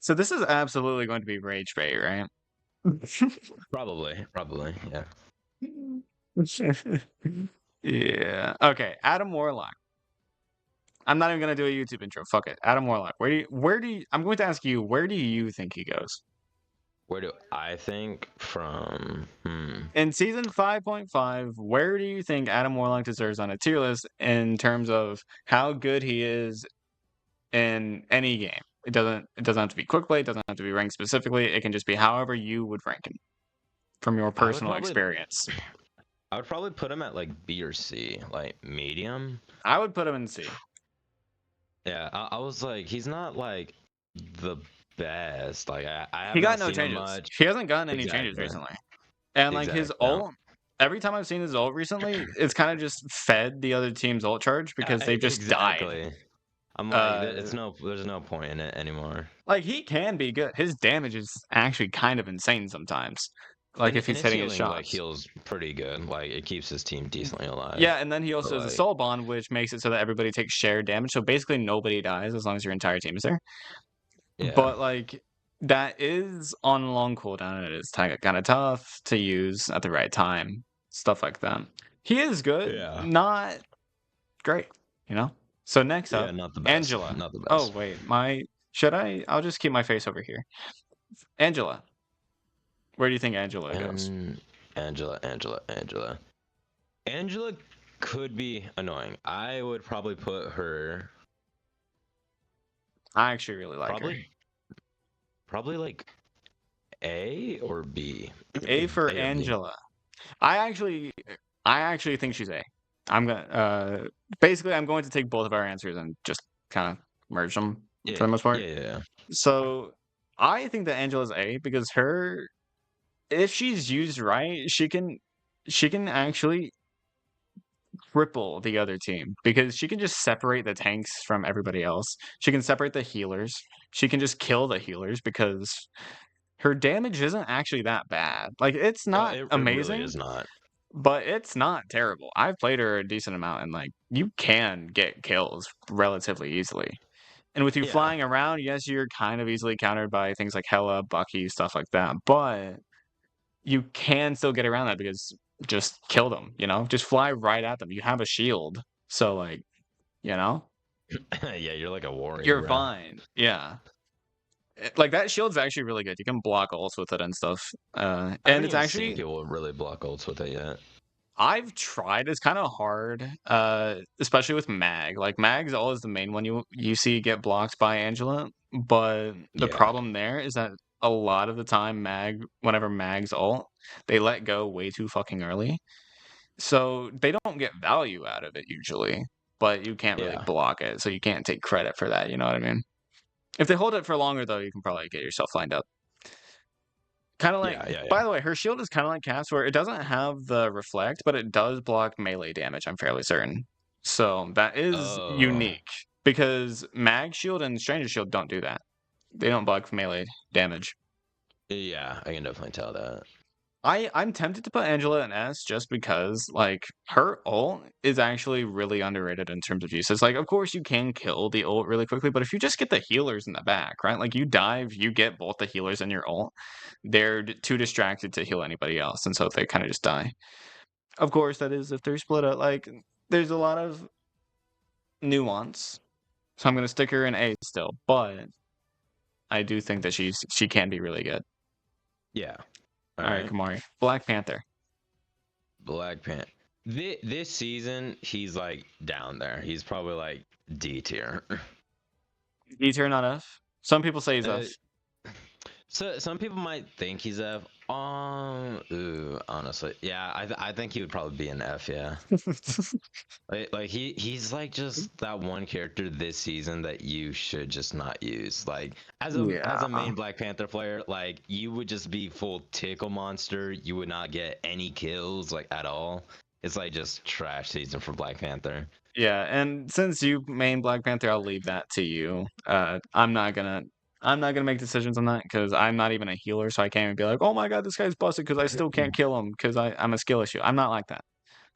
So this is absolutely going to be rage bait, right? Probably, yeah. Yeah. Okay, Adam Warlock. I'm not even gonna do a YouTube intro. Fuck it. Adam Warlock. I'm going to ask you, where do you think he goes? Where do I think from? In season 5.5, where do you think Adam Warlock deserves on a tier list in terms of how good he is in any game? It doesn't have to be quick play, it doesn't have to be ranked specifically. It can just be however you would rank him from your I would personal probably, experience. I would probably put him at like B or C, like medium. I would put him in C. Yeah, I was like, he's not like the best. Like I He have got not no seen him changes. much. He hasn't gotten any changes Exactly. recently. And like his No. ult, every time I've seen his ult recently, it's kind of just fed the other team's ult charge because they've just died. Exactly. I'm like, Uh, there's no point in it anymore. like he can be good. His damage is actually kind of insane sometimes. Like if And he's his hitting his healing like shots. heals pretty good. Like it keeps his team decently alive. Yeah, and then he But also has a like, soul bond, which makes it so that everybody takes shared damage. So basically nobody dies as long as your entire team is there. yeah. But like that is on long cooldown. It is kind of tough to use at the right time. Stuff like that. He is good, Yeah. not great, you know? So next Yeah, up, not the best. Angela. Not the Oh best. wait, I'll just keep my face over here. Angela. Where do you think Angela goes? And Angela. Angela could be annoying. I would probably put her I actually really like her. probably like A or B. A for A or B. Angela. I actually think she's A. I'm gonna basically I'm going to take both of our answers and just kind of merge them Yeah, for the most part. yeah. So I think that Angela's A because if she's used right, she can actually cripple the other team because she can just separate the tanks from everybody else. She can separate the healers. She can just kill the healers because her damage isn't actually that bad. Like it's not It really amazing, is not. but it's not terrible. I've played her a decent amount and like you can get kills relatively easily. And with you Yeah. flying around, yes, you're kind of easily countered by things like Hela, Bucky, stuff like that. But you can still get around that because just kill them, just fly right at them. You have a shield. So like, you know, Yeah, you're like a warrior, you're bro. fine. Yeah. Like that shield's actually really good. You can block ults with it and stuff. I And haven't it's even seen actually people really block ults with it yet. I've tried. It's kind of hard, especially with Mag. Like Mag's always the main one you see get blocked by Angela, but the Yeah. problem there is that a lot of the time whenever Mag's ult, they let go way too fucking early. So they don't get value out of it usually, but you can't really Yeah. block it, so you can't take credit for that, you know what I mean? If they hold it for longer though, you can probably get yourself lined up. Kind of like, Yeah. by the way, her shield is kind of like Cass, where it doesn't have the reflect, but it does block melee damage, I'm fairly certain. So that is Oh. unique because Mag shield and Stranger shield don't do that. They don't block melee damage. Yeah, I can definitely tell that. I'm tempted to put Angela in S just because like her ult is actually really underrated in terms of uses. Like, of course you can kill the ult really quickly, but if you just get the healers in the back, right? Like you dive, you get both the healers and your ult. They're too distracted to heal anybody else, and so they kind of just die. Of course, that is if they're split up. Like, there's a lot of nuance, so I'm gonna stick her in A still, but I do think that she can be really good. Yeah. All All right, right. Kamari, Black Panther. Black Panther. This season, he's like down there. He's probably like D tier. D tier, not F. Some people say he's Uh, F. so some people might think he's F. Honestly, yeah, I think he would probably be an F. Yeah, like he's like just that one character this season that you should just not use. Like as a Yeah. main Black Panther player, like you would just be full tickle monster. You would not get any kills like at all. It's like just trash season for Black Panther. Yeah, and since you main Black Panther, I'll leave that to you. I'm not gonna make decisions on that because I'm not even a healer, so I can't even be like, oh my god, this guy's busted because I still can't kill him because I'm a skill issue. I'm not like that.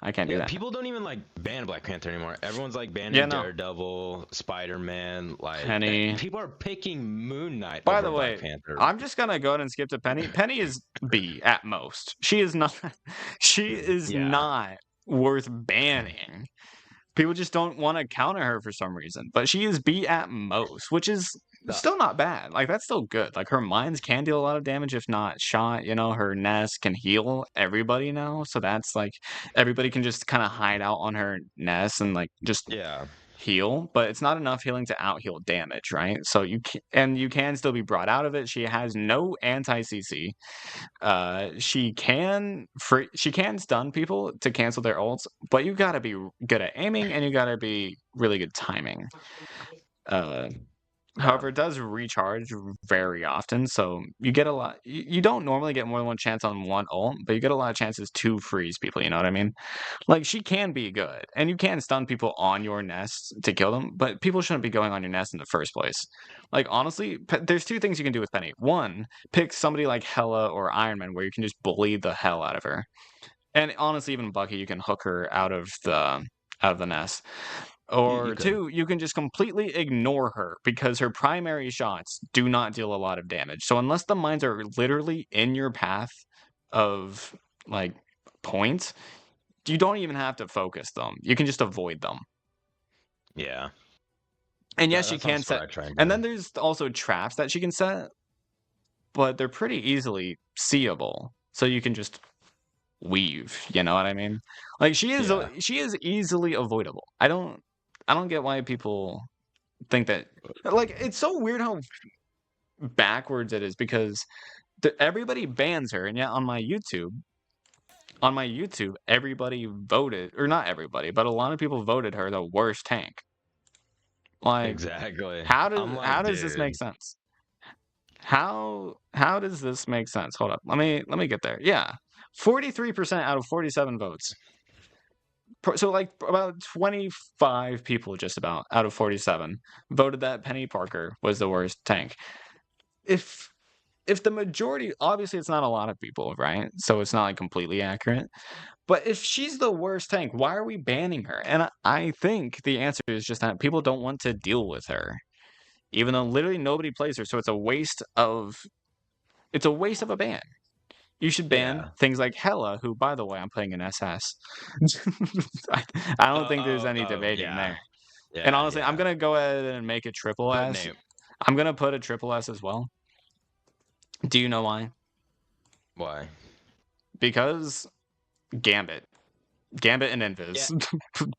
I can't do Yeah, that. people don't even like ban Black Panther anymore. Everyone's like Yeah, banning no. Daredevil, Spider-Man. Like Penny. people are picking Moon Knight By over the Black way, Panther. I'm just gonna go ahead and skip to Penny. Penny is B at most. She is not. She is Yeah, not worth banning. People just don't want to counter her for some reason. But she is B at most, which is the, still not bad. Like that's still good. Like her mines can deal a lot of damage if not shot. You know, her nest can heal everybody now, so that's like everybody can just kind of hide out on her nest and like just yeah, heal, but it's not enough healing to out heal damage, right? So you can still be brought out of it. She has no anti CC. She can stun people to cancel their ults, but you gotta be good at aiming and you gotta be really good timing. Uh, yeah. However, it does recharge very often, so you get a lot. You don't normally get more than one chance on one ult, but you get a lot of chances to freeze people. You know what I mean? Like she can be good, and you can stun people on your nest to kill them, but people shouldn't be going on your nest in the first place. Like honestly, there's two things you can do with Penny. One, pick somebody like Hela or Iron Man, where you can just bully the hell out of her. And honestly, even Bucky, you can hook her out of the nest. You Or could. two, you can just completely ignore her because her primary shots do not deal a lot of damage. So unless the mines are literally in your path of like points, you don't even have to focus them. You can just avoid them. Yeah, And yes, she that's can also what set. I try and And do. then there's also traps that she can set, but they're pretty easily seeable. So you can just weave, you know what I mean? Like Yeah. she is easily avoidable. I don't get why people think that like it's so weird how backwards it is because everybody bans her and yet on my YouTube everybody voted, or not everybody, but a lot of people voted her the worst tank. Like Exactly. how I'm does like, how does this make dude. sense? How does this make sense? Hold up. Let me get there. Yeah. 43% out of 47 votes. So like about 25 people just about out of 47 voted that Penny Parker was the worst tank. If if the majority, obviously it's not a lot of people, right? So it's not like completely accurate. But if she's the worst tank, why are we banning her? And I think the answer is just that people don't want to deal with her, even though literally nobody plays her. So it's a waste of a ban. You should ban Yeah. things like Hela, who, by the way, I'm playing an SS. I, I don't think there's any debating Yeah. there. And Yeah, honestly, I'm yeah. gonna go ahead and make a triple Good S. name. I'm gonna put a triple S as well. Do you know why? Why? Because Gambit. Gambit and Yeah. Invis.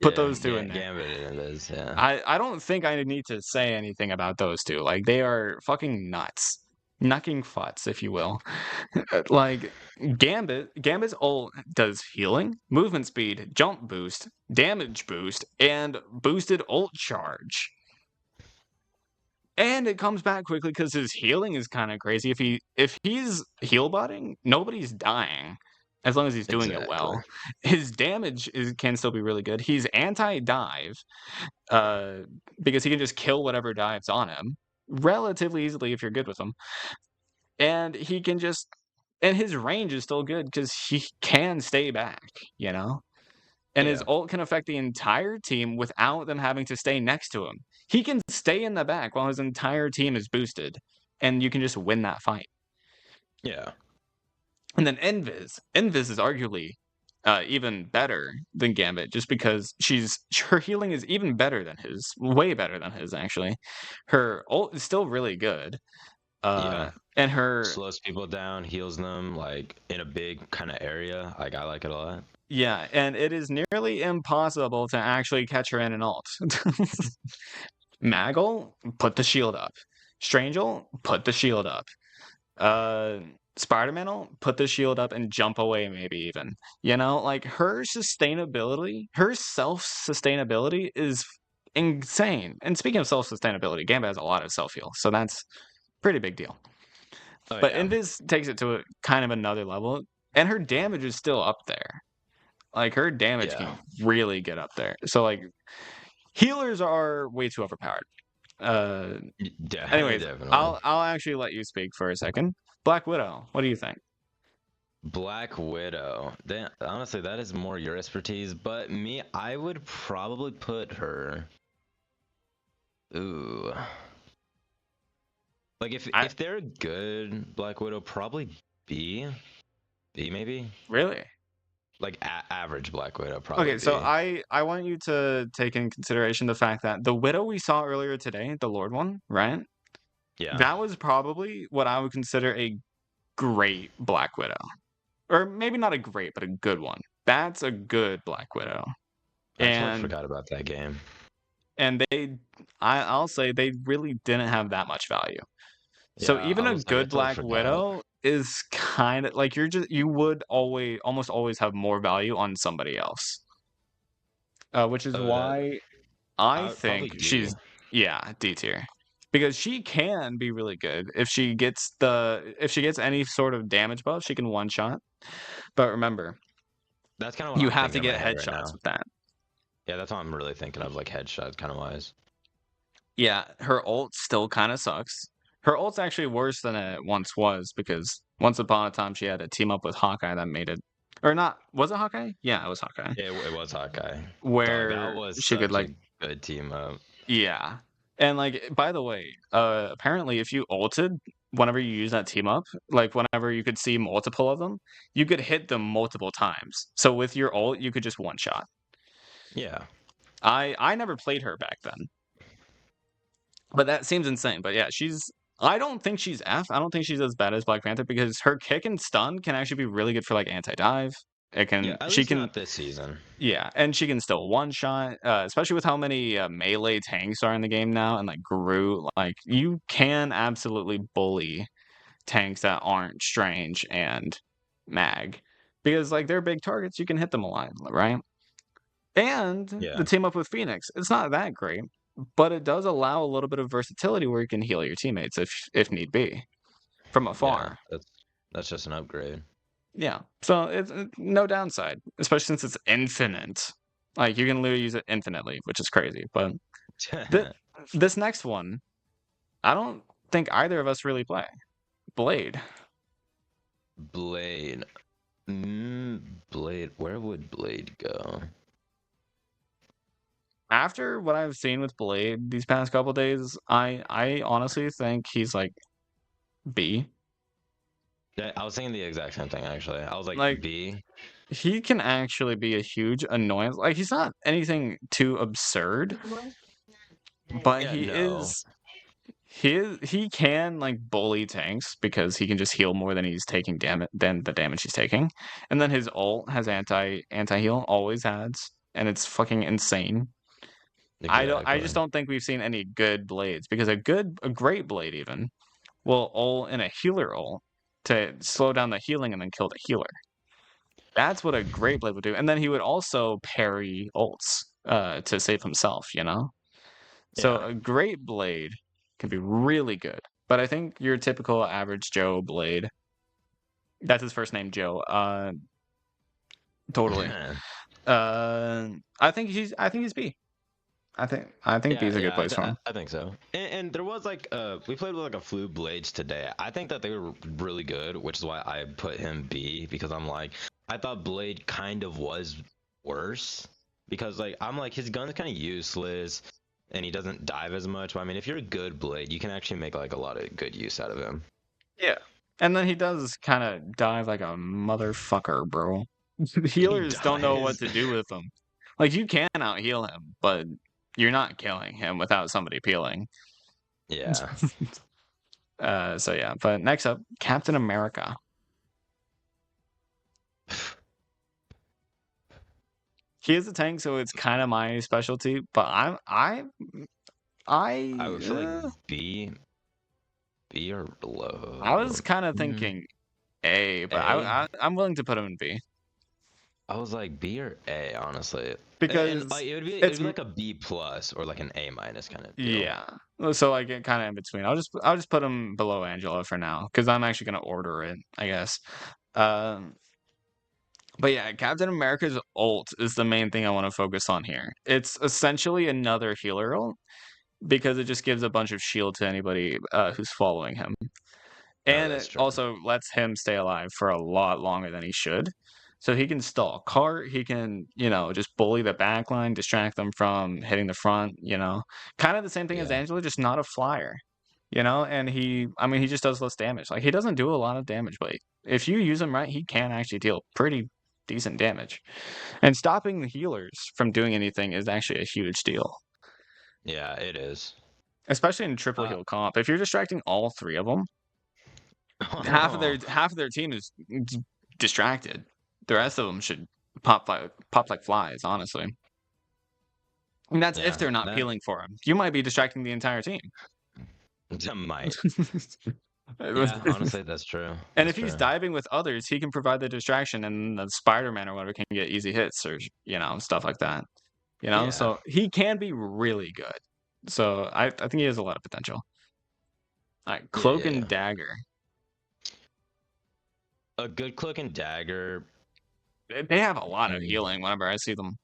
Put Yeah, those two in there. Gambit it is, yeah. I don't think I need to say anything about those two. Like they are fucking nuts. Knucking futs, if you will. Like Gambit's ult does healing, movement speed, jump boost, damage boost, and boosted ult charge. And it comes back quickly because his healing is kind of crazy. If he's heal botting, nobody's dying as long as he's doing it Exactly. well. His damage can still be really good. He's anti-dive, uh, because he can just kill whatever dives on him relatively easily if you're good with him. And he can just and his range is still good because he can stay back, you know? And his Yeah. ult can affect the entire team without them having to stay next to him. He can stay in the back while his entire team is boosted, and you can just win that fight. Yeah. And then Invis is arguably even better than Gambit, just because her healing is even better than his, way better than his actually. Her ult is still really good, Yeah. and her Slows people down, heals them like in a big kind of area. Like I like it a lot. yeah, and it is nearly impossible to actually catch her in an ult. Maggle, put the shield up. Strangel, put the shield up. Uh, Spider-Man, put the shield up and jump away, maybe even. You know, like her sustainability, her self-sustainability is insane. And speaking of self-sustainability, Gambit has a lot of self-heal, so that's pretty big deal. Oh But yeah. Invis takes it to a kind of another level, and her damage is still up there. Like her damage Yeah. can really get up there. So like healers are way too overpowered. Uh, anyways, Definitely. I'll actually let you speak for a second. Black Widow, what do you think? Black Widow. Honestly, that is more your expertise. But me, I would probably put her. Ooh. Like I if they're good, Black Widow probably B. B maybe. really. Like average Black Widow probably Okay, so B. I want you to take in consideration the fact that the widow we saw earlier today, the Lord one, right? Yeah. That was probably what I would consider a great Black Widow. Or maybe not a great, but a good one. That's a good Black Widow. I totally And forgot about that game. I'll say they really didn't have that much value. So Yeah, even I a was like, I good totally Black forgot. Widow is kind of like you would almost always have more value on somebody else. Which is Oh, that why I probably think D. she's, yeah, D tier. Because she can be really good if if she gets any sort of damage buff, she can one shot. But remember, That's kind of what you I'm have to thinking in my get head right headshots now. with that. Yeah, that's what I'm really thinking of, like headshot kind of wise. Yeah, her ult still kind of sucks. Her ult's actually worse than it once was because once upon a time she had a team up with Hawkeye that made it, or not? Was it Hawkeye? Yeah, it was Hawkeye, It was Hawkeye. Dog, that where was she could such like, a good team up. yeah, and like by the way, apparently if you ulted whenever you use that team up, like whenever you could see multiple of them, you could hit them multiple times. So with your ult, you could just one shot. Yeah. I never played her back then. But that seems insane. But yeah, I don't think she's F. I don't think she's as bad as Black Panther because her kick and stun can actually be really good for like anti-dive. Yeah, at She least can, not this season. yeah, and she can still one shot, especially with how many melee tanks are in the game now and like Groot. Like you can absolutely bully tanks that aren't Strange and Mag because like they're big targets. You can hit them a lot, right? And the Yeah. team up with Phoenix, it's not that great, but it does allow a little bit of versatility where you can heal your teammates if need be from Yeah. afar. That's just an upgrade. Yeah, so it's no downside, especially since it's infinite. Like you can literally use it infinitely, which is crazy. But th- this next one, I don't think either of us really play. Blade. Blade. Blade. Where would Blade go? After what I've seen with Blade these past couple days, I honestly think he's like B. Yeah, I was thinking the exact same thing actually. I was like Like B. he can actually be a huge annoyance. Like he's not anything too absurd, but Yeah, no. he can like bully tanks because he can just heal more than he's taking damage than the damage he's taking. And then his ult has anti heal, always has, and it's fucking insane. I just Exactly. don't think we've seen any good blades because a great blade even will ult in a healer ult to slow down the healing and then kill the healer. That's what a great blade would do. And then he would also parry ults to save himself, you know? So Yeah. a great blade can be really good. But I think your typical average Joe blade, that's his first name, Joe. Totally. I think he's B. I think B Yeah, is a good yeah, place for him. I think so. And there was like we played with like a few blades today. I think that they were really good, which is why I put him B because I'm like I thought Blade kind of was worse because like I'm like his gun's kind of useless and he doesn't dive as much. But I mean, if you're a good Blade, you can actually make like a lot of good use out of him. Yeah. And then he does kind of dive like a motherfucker, bro. He Healers don't know what dies. to do with him. Like you can out heal him, but you're not killing him without somebody peeling. Yeah. So yeah, but next up, Captain America. He is a tank, so it's kind of my specialty. But I I, would feel like B or I was below. kind of Mm, thinking A, but A. I'm willing to put him in B I was like B or A, honestly. And because like it's it'd be like a B plus or like an A minus kind of deal. yeah. So like kind of in between. I'll just put him below Angela for now because I'm actually gonna order it, I guess. Um, but yeah, Captain America's ult is the main thing I want to focus on here. It's essentially another healer ult because it just gives a bunch of shield to anybody who's following him. No, And that's it true. also lets him stay alive for a lot longer than he should. So he can stall cart, he can, just bully the back line, distract them from hitting the front, Kind of the same thing as Yeah. Angela, just not a flyer. And he just does less damage. Like he doesn't do a lot of damage, but if you use him right, he can actually deal pretty decent damage. And stopping the healers from doing anything is actually a huge deal, Yeah, it is. especially in triple Uh, heal comp. If you're distracting all three of them, oh, half of their team is distracted. The rest of them should pop like flies, honestly. And that's if yeah, they're not that peeling for him. You might be distracting the entire team. that might. And Yeah, honestly, that's true. That's if he's true. diving with others, he can provide the distraction, and the Spider-Man or whatever can get easy hits or stuff like that. Yeah, So he can be really good. So I think he has a lot of potential. All right, yeah, Cloak yeah, yeah. and Dagger. A good cloak and dagger. They have a lot of Mm, healing whenever I see them.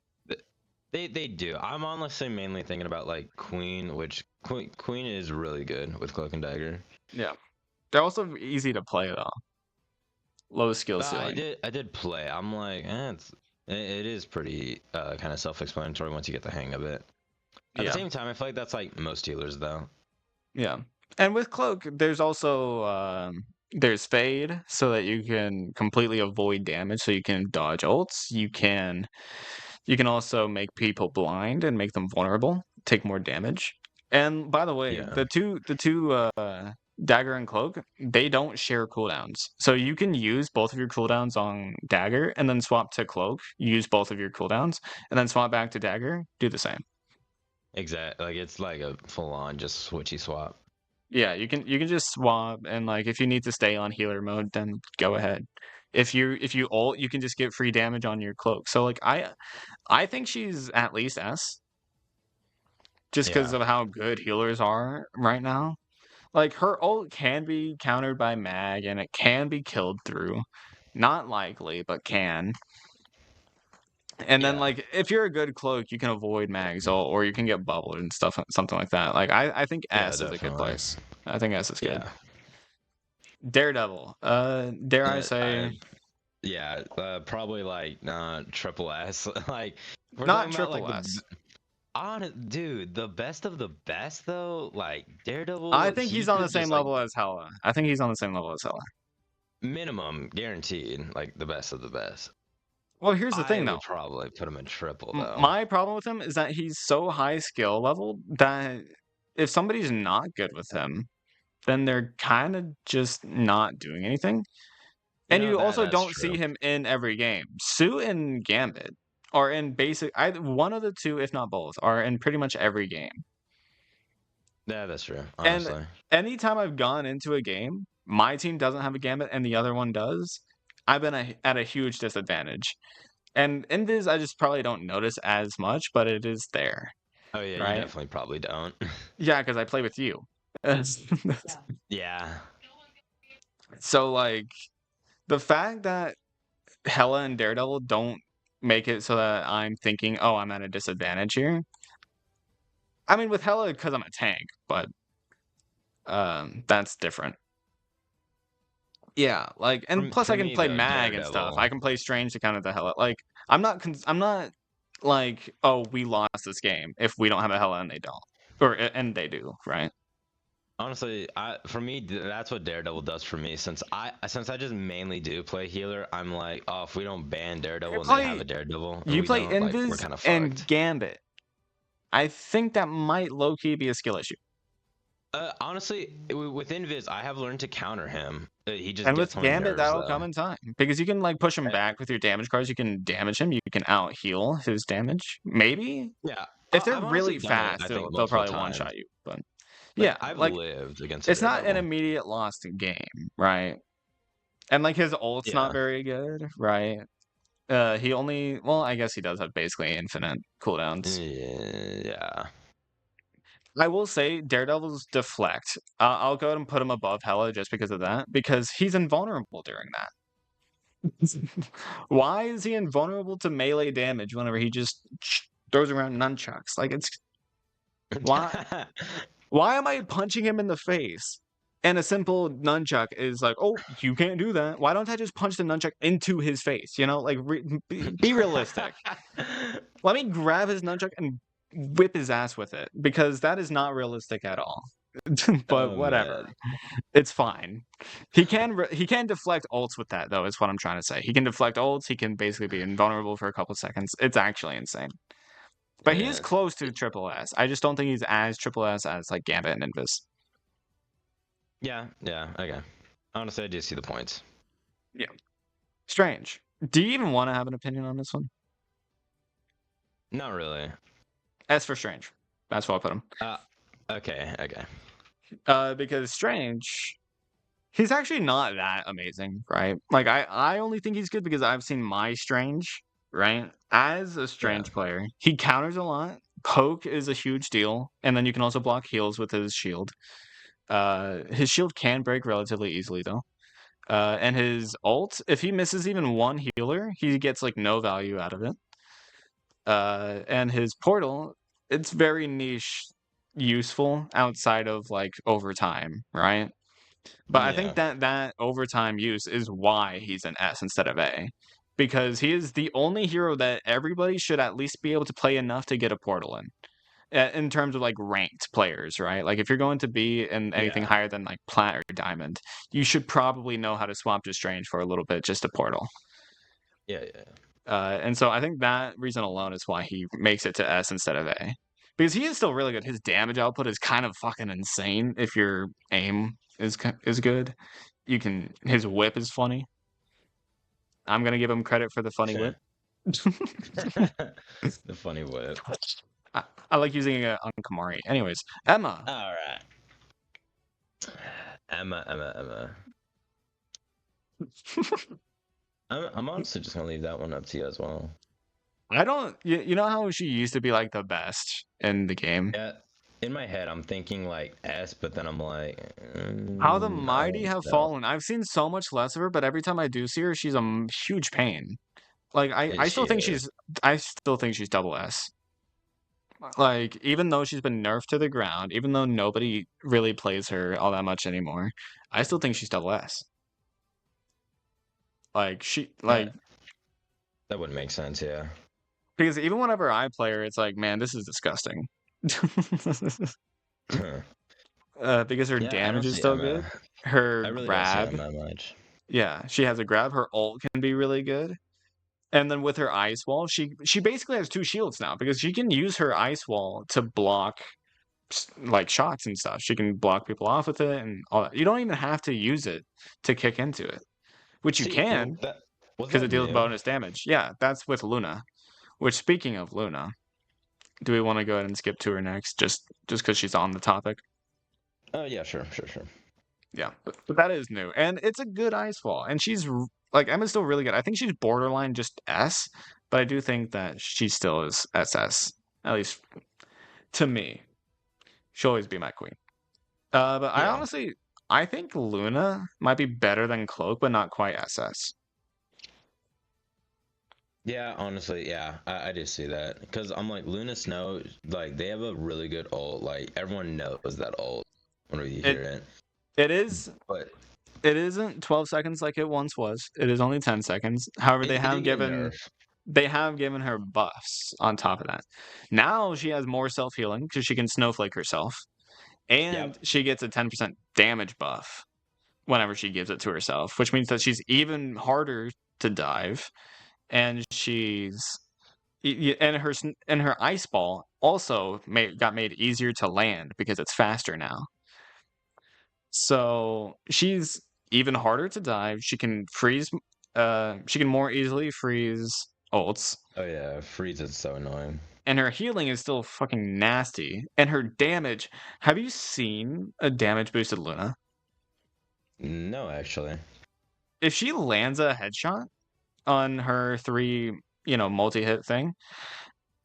they do. I'm honestly mainly thinking about like Queen, which Queen is really good with cloak and dagger. Yeah. They're also easy to play though. Low skill But ceiling. I did play. I'm like, it is pretty kind of self-explanatory once you get the hang of it. At the Yeah. same time, I feel like that's like most healers though. Yeah. And with Cloak, there's also there's Fade so that you can completely avoid damage, so you can dodge ults. You can also make people blind and make them vulnerable, take more damage. And by the way, Yeah, the two Dagger and Cloak, they don't share cooldowns. So you can use both of your cooldowns on Dagger and then swap to Cloak, use both of your cooldowns, and then swap back to Dagger, do the same. exactly. Like it's like a full-on just switchy swap. Yeah, you can just swap, and like if you need to stay on healer mode, then go ahead. If you ult, you can just get free damage on your Cloak. So like I think she's at least S, just because Yeah, of how good healers are right now. Like her ult can be countered by mag and it can be killed through. Not likely, but can. And then yeah, like if you're a good Cloak, you can avoid mag's ult, or you can get bubbled and stuff, something like that. Like I think yeah, S is a good definitely. place. I think S is good. Yeah, Daredevil. Dare I say I yeah, probably like triple S. Like we're not talking about like triple the S. honest dude, the best of the best though. Like I Daredevil, think he he's on the could same just like level as Hela. I think he's on the same level as Hela. minimum guaranteed like the best of the best. Well, here's the I thing though. would probably put him in triple though. My problem with him is that he's so high skill level that if somebody's not good with him, then they're kind of just not doing anything. You And know you that also that's don't see true. him in every game. Sue and Gambit are in basic, either one of the two, if not both, are in pretty much every game. Yeah, that's true. And Honestly. anytime I've gone into a game, my team doesn't have a Gambit and the other one does, I've been at a huge disadvantage. And in this, I just probably don't notice as much, but it is there, Oh yeah, you right? definitely probably don't. Yeah, because I play with you. Yeah. So, like, the fact that Hela and Daredevil don't make it so that I'm thinking, oh, I'm at a disadvantage here. I mean, with Hela, because I'm a tank, but that's different. Yeah, like, and plus For I can me play though, mag and stuff. Daredevil. I can play strange to counter the Hela. Like, I'm not like, oh, we lost this game if we don't have a Hela and they don't, or and they do, right? Honestly, I for me that's what Daredevil does for me. Since I just mainly do play healer, I'm like, oh, if we don't ban You Daredevil and they have play a Daredevil and you we play don't, like we're Invis kind of and fucked. Gambit. I think that might low key be a skill issue. Honestly, with Invis, I have learned to counter him. He just And gets with on my Gambit, nerves that'll though. come in time because you can like push him Eh, back with your damage cards. You can damage him. You can out heal his damage. Maybe Yeah, if they're I've honestly really done it. fast, I think they'll multiple probably one times. shot you. But Like yeah, I've like lived against a it's not an Daredevil. immediate lost game, right? And like his ult's not Yeah. very good, right? He only well, I guess he does have basically infinite cooldowns. Yeah. I will say Daredevil's deflect. I'll go ahead and put him above Hela just because of that, because he's invulnerable during that. Why is he invulnerable to melee damage whenever he just throws around nunchucks? Like it's why? Why am I punching him in the face? And a simple nunchuck is like, oh, you can't do that. Why don't I just punch the nunchuck into his face? You know, like be realistic. Let me grab his nunchuck and whip his ass with it because that is not realistic at all. But Oh whatever, man. it's fine. He can deflect ults with that though. Is what I'm trying to say. He can deflect ults. He can basically be invulnerable for a couple seconds. It's actually insane. But he is Yeah. close to triple S. I just don't think he's as triple S as like Gambit and Invis. Yeah. Yeah. Okay. Honestly, I do see the points. Yeah. Strange. Do you even want to have an opinion on this one? Not really. S for Strange. That's what I put him. Uh. Okay. Okay. Because Strange, he's actually not that amazing, right? Like I only think he's good because I've seen my Strange, right? As a Yeah. Strange player, he counters a lot. Poke is a huge deal, and then you can also block heals with his shield. His shield can break relatively easily though. And his ult, if he misses even one healer, he gets like no value out of it. And his portal, it's very niche useful outside of like overtime, right? But I think Yeah. that overtime use is why he's an S instead of A. Because he is the only hero that everybody should at least be able to play enough to get a portal in terms of like ranked players, right? Like if you're going to be in anything Yeah. higher than like plat or diamond, you should probably know how to swap to strange for a little bit just a portal. Yeah. Yeah. And so I think that reason alone is why he makes it to S instead of A. Because he is still really good. His damage output is kind of fucking insane if your aim is good. His whip is funny. I'm gonna give him credit for the funny whip. The funny whip. I like using it on Kamari. Anyways, Emma. All right. Emma. I'm honestly just gonna leave that one up to you as well. I don't. You know how she used to be like the best in the game. Yeah. In my head, I'm thinking like S, but then I'm like, How the I mighty don't have know. fallen. I've seen so much less of her, but every time I do see her, she's a huge pain. Like I She still think is. she's double S. Like even though she's been nerfed to the ground, even though nobody really plays her all that much anymore, I still think she's double S. Like That that would make sense. Yeah. because even whenever I play her, it's like, man, this is disgusting. Because her Yeah. I don't damage is see so good. Emma. Her I really don't see grab, Emma much. yeah, she has a grab. Her ult can be really good. And then with her ice wall, she basically has two shields now because she can use her ice wall to block like shots and stuff. She can block people off with it and all that. You don't even have to use it to kick into it, which you See, can that was because that it deals new? bonus damage. Yeah, that's with Luna. Which speaking of Luna, do we want to go ahead and skip to her next just because she's on the topic? Oh yeah, sure. Yeah, but that is new, and it's a good ice wall, and like Emma's still really good. I think she's borderline just S, but I do think that she still is SS, at least to me. She'll always be my queen. But Yeah. I think Luna might be better than Cloak, but not quite SS. Yeah, honestly, yeah, I do see that because I'm like Luna Snow, like they have a really good ult. Like everyone knows that ult when you hear It it. it is But it isn't 12 seconds like it once was. It is only 10 seconds. However, it did get a nerf. they have given her buffs on top of that. Now she has more self healing because she can snowflake herself, and Yep. she gets a 10% damage buff whenever she gives it to herself, which means that she's even harder to dive, and and her ice ball also got made easier to land because it's faster now. So she's even harder to dive. She can freeze. She can more easily freeze ults, Oh yeah, freeze is so annoying. and her healing is still fucking nasty. And her damage. Have you seen a damage boosted Luna? No, actually. If she lands a headshot on her three, multi hit thing,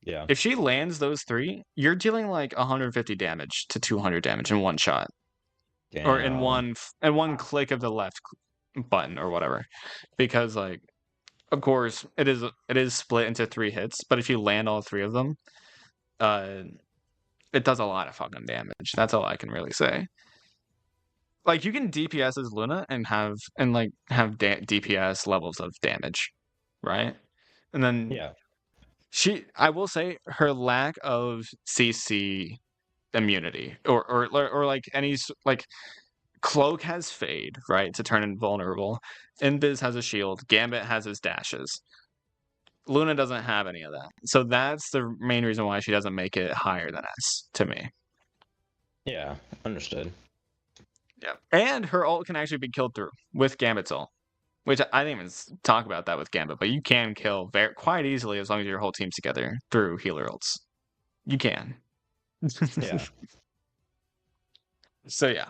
Yeah. if she lands those three, you're dealing like 150 damage to 200 damage in one shot, or in Damn. one click of the left button or whatever, because like of course it is split into three hits, but if you land all three of them, uh, it does a lot of fucking damage. That's all I can really say. like you can DPS as Luna and have DPS levels of damage, right? And then Yeah. I will say her lack of CC immunity or like like Cloak has Fade, right, to turn invulnerable. Invis has a shield. Gambit has his dashes. Luna doesn't have any of that. So that's the main reason why she doesn't make it higher than S to me. Yeah, understood. Yeah. And her ult can actually be killed through with Gambit's ult. Which I didn't even talk about that with Gambit, but you can kill quite easily as long as your whole team's together through healer ults. You can. Yeah. So yeah.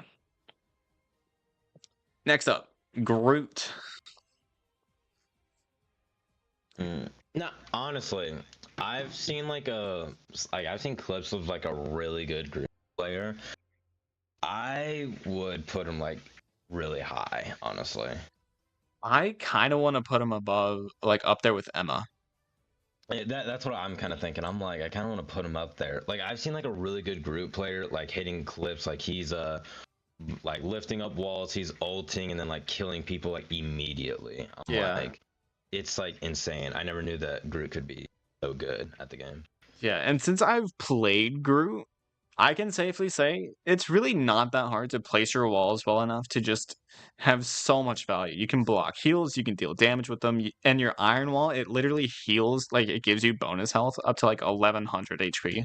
Next up, Groot. No, honestly, I've seen I've seen clips of like a really good group player. I would put him like really high, honestly. I kind of want to put him above, like up there with Emma. That's what I'm kind of thinking. I'm like, I kind of want to put him up there. Like I've seen like a really good group player like hitting clips, like he's like lifting up walls, he's ulting and then like killing people like immediately. I'm like, it's like insane. I never knew that Groot could be so good at the game. Yeah, and since I've played Groot, I can safely say it's really not that hard to place your walls well enough to just have so much value. You can block heals, you can deal damage with them, and your Iron Wall, it literally heals, like it gives you bonus health up to like 1100 HP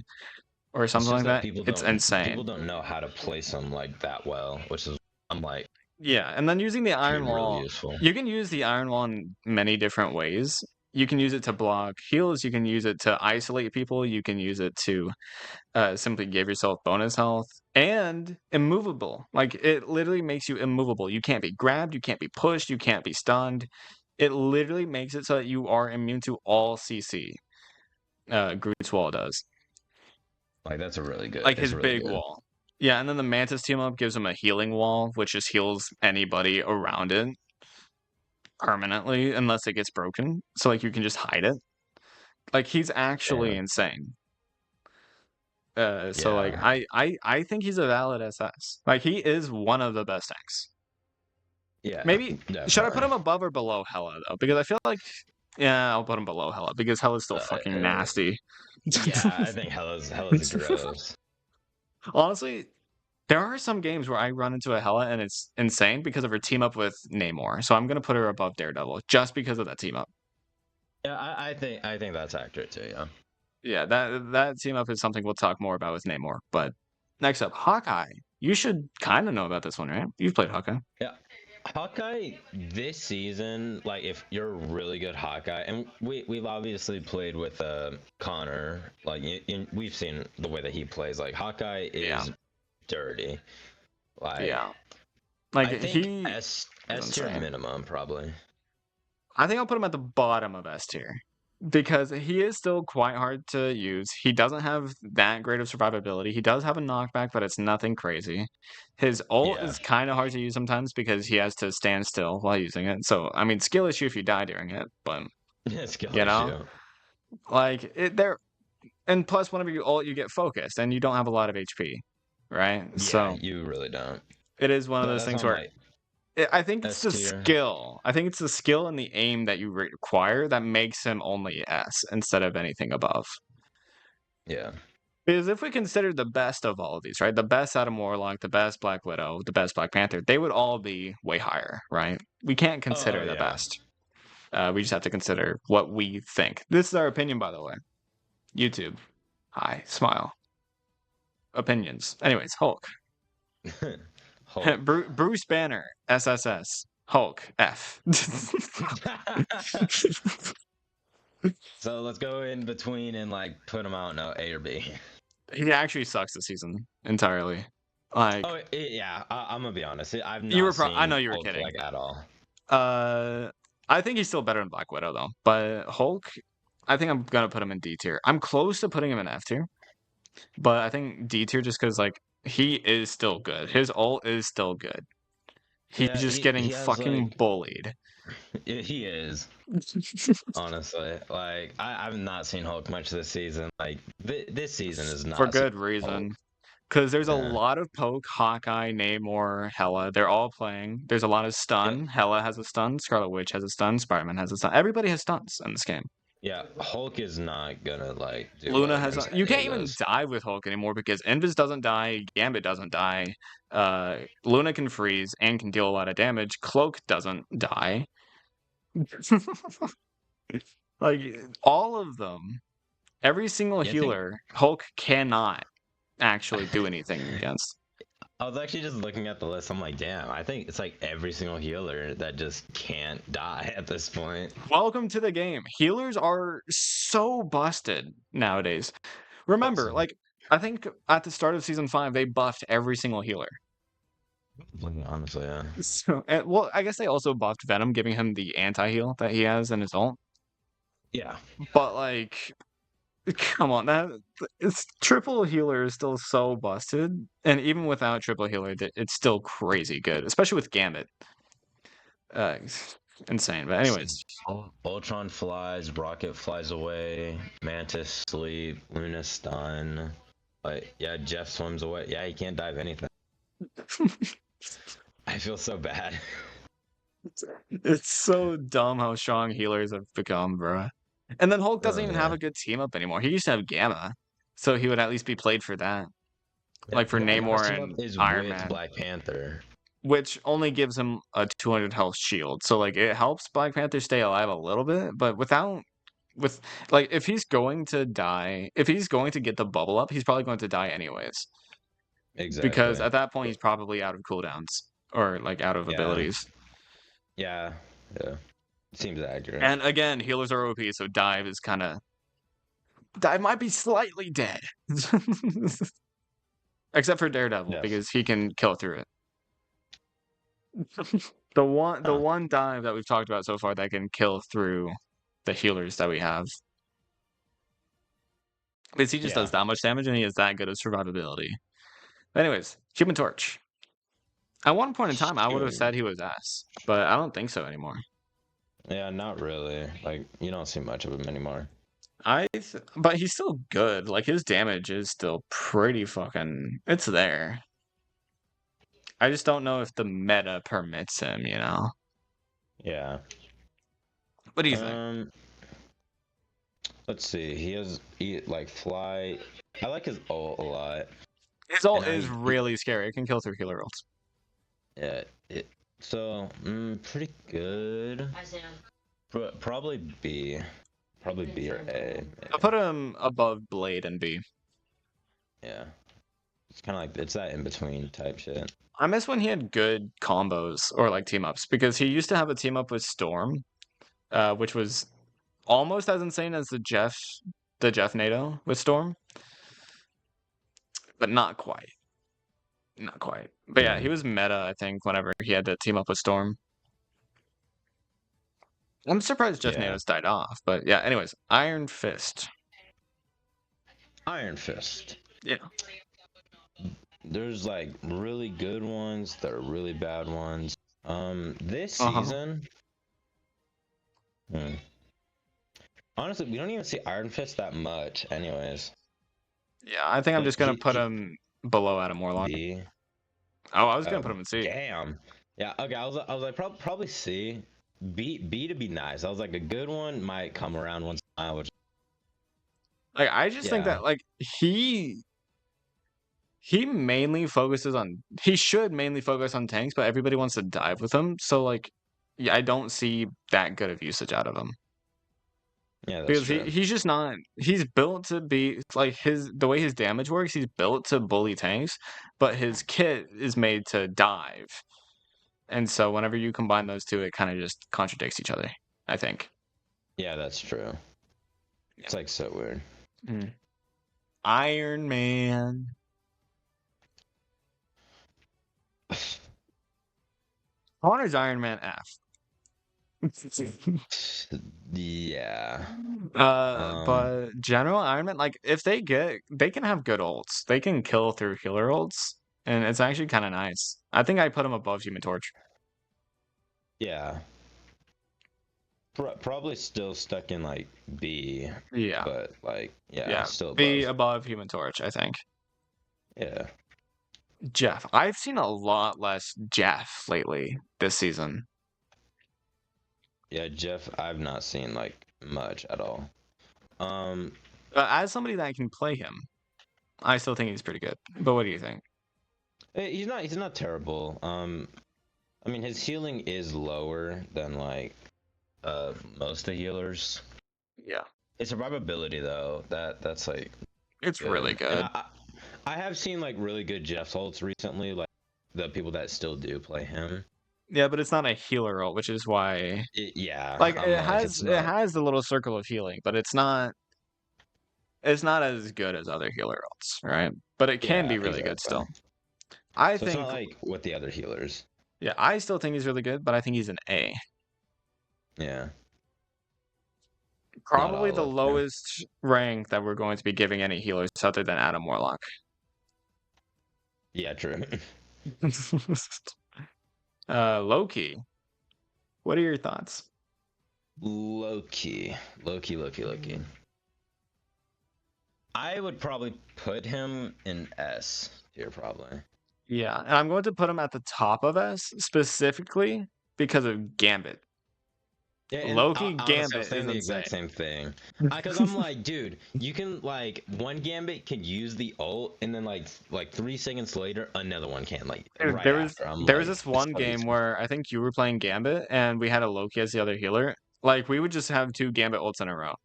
or It's something just like that that. It's people insane. don't know how to place them like that well, which is I'm like Yeah, and then using the Iron being really Wall, useful. you can use the Iron Wall in many different ways. You can use it to block heals, you can use it to isolate people, you can use it to simply give yourself bonus health and immovable. Like it literally makes you immovable. You can't be grabbed, you can't be pushed, you can't be stunned. It literally makes it so that you are immune to all CC. Groot's wall does. Like that's a really good. Like It's his really big good. wall. Yeah, and then the Mantis team up gives him a healing wall, which just heals anybody around it permanently unless it gets broken. So like you can just hide it. Like he's actually Yeah. insane. So like Yeah. I think he's a valid SS. Like he is one of the best tanks. Yeah. Maybe should I put Definitely. him above or below Hella though? Because I feel like yeah, I'll put him below Hella because Hella's still fucking Uh, nasty. yeah, I think Hella's gross. Honestly, there are some games where I run into a Hella and it's insane because of her team up with Namor. So I'm gonna put her above Daredevil just because of that team up. Yeah, I think that's accurate too. Yeah. Yeah, that team up is something we'll talk more about with Namor. But next up, Hawkeye. You should kind of know about this one, right? You've played Hawkeye. Yeah. Hawkeye this season, like if you're a really good Hawkeye, and we've obviously played with Connor, like we've seen the way that he plays. Like Hawkeye is dirty. Like Yeah. Like I think he S tier minimum probably. I think I'll put him at the bottom of S tier because he is still quite hard to use. He doesn't have that great of survivability. He does have a knockback, but it's nothing crazy. His ult Yeah. is kind of hard to use sometimes because he has to stand still while using it. So, I mean, skill issue if you die during it, but Skill you know, issue. like it there. And plus, whenever you ult, you get focused, and you don't have a lot of HP, right? Yeah, So you really don't. it is one of those That's things on where my I think it's S the tier. skill. I think it's the skill and the aim that you require that makes him only S instead of anything above. Yeah. Because if we consider the best of all of these, right? The best Adam Warlock, the best Black Widow, the best Black Panther, they would all be way higher, right? We can't Oh consider the yeah. best. We just have to consider what we think. This is our opinion, by the way. YouTube. Hi. Smile. Opinions. Anyways, Hulk. Hulk. Bruce Banner. SSS. Hulk. F. So let's go in between and like put them out now, A or B. He actually sucks this season entirely. Like Yeah, I'm gonna be honest. I've you were, not I seen know you were Hulk kidding. like at all. I think he's still better than Black Widow though. But Hulk, I think I'm gonna put him in D tier. I'm close to putting him in F tier, but I think D tier just because like he is still good. His ult is still good. He's Yeah, just getting he has like fucking bullied. he is honestly I've not seen Hulk much this season. Like this season is not For good Hulk. reason. Because there's a Yeah. lot of poke, Hawkeye, Namor, Hela. They're all playing. There's a lot of Yep. stun. Hela has a stun. Scarlet Witch has a stun. Spider-Man has a stun. Everybody has stuns in this game. Yeah. Hulk is not gonna like do well Luna has. against You any can't of even those. dive with Hulk anymore because Invis doesn't die. Gambit doesn't die. Luna can freeze and can deal a lot of damage. Cloak doesn't die. Like all of them, every single Yeah, I think healer, Hulk cannot actually do anything against. I was actually just looking at the list. I'm like, damn, I think it's like every single healer that just can't die at this point. Welcome to the game. Healers are so busted nowadays. Remember, like, I think at the start of season 5, they buffed every single healer. Honestly, yeah. So, well, I guess they also buffed Venom, giving him the anti-heal that he has in his ult. Yeah. But, like, come on, it's triple healer is still so busted. And even without triple healer, it's still crazy good, especially with Gambit. Uh, insane. But anyways, Ultron flies, Rocket flies away, Mantis sleep, Luna stun. But yeah, Jeff swims away. Yeah, he can't dive anything. I feel so bad. it's so dumb how strong healers have become, bro. And then Hulk doesn't Oh even have yeah. a good team up anymore. He used to have Gamma, so he would at least be played for that, Yeah, like for yeah, now his Namor team up and is Iron with Man, Black Panther. which only gives him a 200 health shield. So like it helps Black Panther stay alive a little bit, but with like if he's going to die, if he's going to get the bubble up, he's probably going to die anyways because Exactly. at that point he's probably out of cooldowns or like out of Yeah. abilities. Yeah. Yeah. Seems accurate. And again, healers are OP, so dive might be slightly dead. Except for Daredevil, Yes. because he can kill through it. The one dive that we've talked about so far that can kill through the healers that we have. Because he just Yeah. does that much damage and he has that good of survivability. But anyways, Human Torch. At one point in time, I would have Sure. said he was S, but I don't think so anymore. Yeah, not really. Like you don't see much of him anymore. But he's still good. Like his damage is still pretty fucking. It's there. I just don't know if the meta permits him. Yeah. What do you think? Um. Let's see. He like fly. I like his ult a lot. His And ult how is really scary. It can kill through healer ults. yeah. So pretty good. Probably B. Probably B or A. I put him above Blade and B. Yeah. It's kind of like it's that in between type shit. I miss when he had good combos or like team ups because he used to have a team up with Storm, which was almost as insane as the Jeff NATO with Storm, but not quite. Not quite. But yeah, Yeah. he was meta, I think, whenever he had to team up with Storm. I'm surprised Jeff Yeah. Nato's died off, but yeah, anyways, Iron Fist. Iron Fist. Yeah. There's like really good ones. There are really bad ones. This Uh-huh. season. Hmm. Honestly, we don't even see Iron Fist that much, anyways. Yeah, I think I'm But just gonna put him below Adam Warlock. B. Oh, I was gonna Oh, put him in C. damn. Yeah. Okay. I was like probably C. B to be nice. I was like a good one might come around once in a while, which Like I just think yeah. that like he mainly focuses on he should mainly focus on tanks, but everybody wants to dive with him. So like yeah, I don't see that good of usage out of him. Yeah, that's Because true. he's just not he's built to be like the way his damage works, he's built to bully tanks, but his kit is made to dive. And so whenever you combine those two, it kind of just contradicts each other, I think. Yeah, that's true. It's like so weird. Mm. Iron Man. Connor's Iron Man F. Yeah. But General Iron Man, like if they can have good ults. They can kill through healer ults, and it's actually kind of nice. I think I put him above Human Torch. Yeah. Probably still stuck in like B, Yeah, but like yeah, yeah. still Be above. above Human Torch, I think. Yeah. Jeff. I've seen a lot less Jeff lately this season. Yeah, Jeff, I've not seen like much at all. Um, As somebody that can play him, I still think he's pretty good. But what do you think? he's not terrible. I mean his healing is lower than like most of the healers. Yeah, It's survivability though. That's like it's really good. And good. I have seen like really good Jeff ults recently, like the people that still do play him. Yeah, but it's not a healer ult, which is why Yeah, like I'm like it's it not. has the little circle of healing, but it's not as good as other healer ults, right? But it can Yeah, be really good exactly. still. I So it's not think like with the other healers. yeah, I still think he's really good, but I think he's an A. Yeah, not Probably all the of them. lowest rank that we're going to be giving any healers other than Adam Warlock. Yeah, true. Loki, what are your thoughts? Loki, Loki. I would probably put him in S tier, probably. Yeah, and I'm going to put him at the top of S specifically because of Gambit. Yeah, and Loki honestly, I was Gambit is saying the insane. exact same thing. Because I'm like, dude, you can like one gambit can use the ult, and then like 3 seconds later, another one can like Dude, right after. I'm there was like, this it's one so game easy. where I think you were playing Gambit and we had a Loki as the other healer. Like we would just have two Gambit ults in a row. Like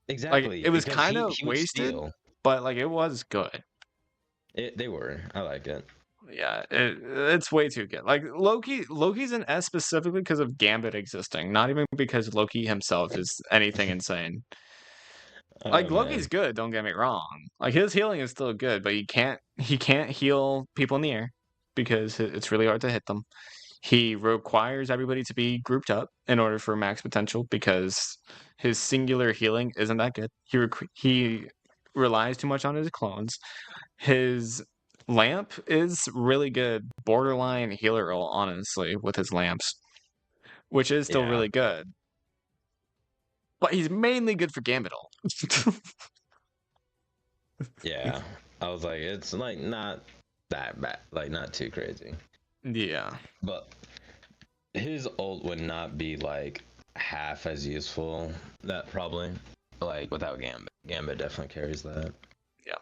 Exactly, it was because kind of he would wasted, steal. but like it was good. They were. I like it. Yeah, it's way too good. Like Loki's an S specifically because of Gambit existing, not even because Loki himself is anything insane. Oh Like Loki's man. good, don't get me wrong. Like his healing is still good, but he can't heal people in the air because it's really hard to hit them. He requires everybody to be grouped up in order for max potential because his singular healing isn't that good. He relies too much on his clones. His lamp is really good, borderline healer role, honestly, with his lamps, which is still Yeah. really good. But he's mainly good for Gambit ult. Yeah. I was like, it's like not that bad, like not too crazy. Yeah. But his ult would not be like half as useful. That probably like without Gambit. Gambit definitely carries that. Yeah.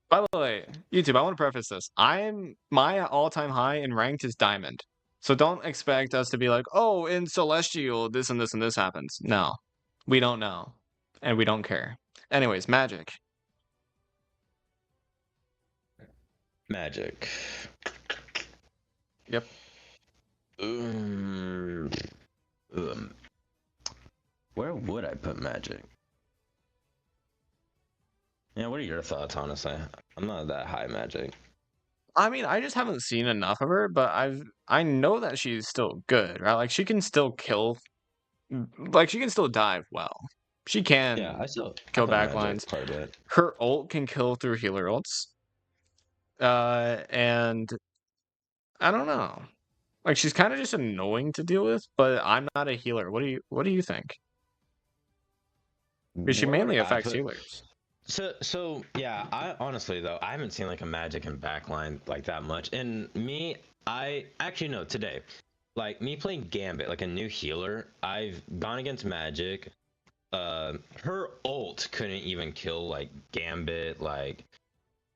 By the way, YouTube, I want to preface this. My all-time high in ranked is diamond. So don't expect us to be like, oh, in Celestial, this and this and this happens. No. We don't know. And we don't care. Anyways, magic. Magic. Yep. Um, um, where would I put magic? Yeah, what are your thoughts, honestly? I'm not that high magic. I mean, I just haven't seen enough of her, but I know that she's still good, right? Like she can still kill, like she can still dive well. She Yeah, can I kill play back magic lines. quite a bit. Her ult can kill through healer ults. And I don't know. Like she's kind of just annoying to deal with, but I'm not a healer. What do you think? Because she Where would mainly I affects put? healers. So yeah, I honestly though I haven't seen like a magic and backline like that much. And me, I actually no today, like me playing Gambit, like a new healer. I've gone against magic. Her ult couldn't even kill like Gambit. Like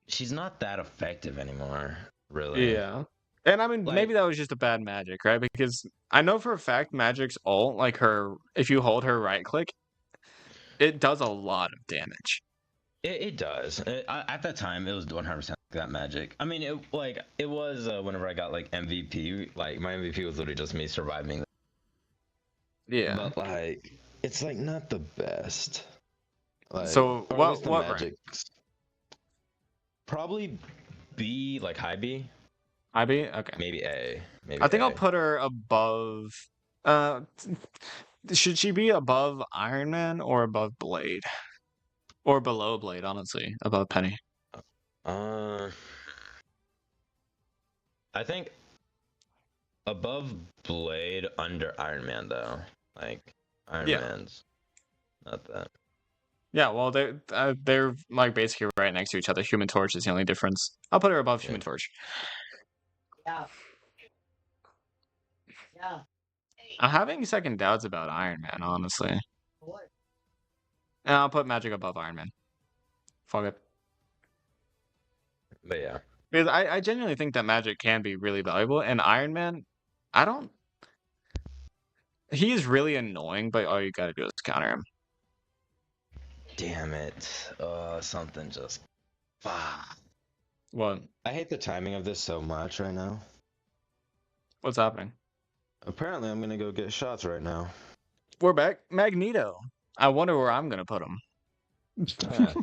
she's not that effective anymore, really. Yeah. And I mean, maybe Like that was just a bad magic, right? Because I know for a fact magic's ult, like her, if you hold her right click, it does a lot of damage. it does. At that time, it was 100% that magic. I mean, it was whenever I got like MVP. Like my MVP was literally just me surviving. Yeah. But like, it's like not the best. Like, So or at what least the what rank? magic. Probably B, like high B, IB? Okay. maybe A, maybe I think I'll A. put her above. Uh, should she be above Iron Man or above Blade or below Blade? Honestly, above Penny. Uh, I think above Blade, under Iron Man though. Like Iron Yeah. Man's not that. Yeah. Well, they're like basically right next to each other. Human Torch is the only difference. I'll put her above Yeah. Human Torch. I'm having second doubts about Iron Man, honestly. And I'll put Magic above Iron Man. Fuck it. But yeah. Because I genuinely think that Magic can be really valuable, and Iron Man, I don't. He is really annoying, but all you gotta do is counter him. Damn it. Something just. What? I hate the timing of this so much right now. What's happening? Apparently, I'm gonna go get shots right now. We're back. Magneto. I wonder where I'm gonna put him. Huh.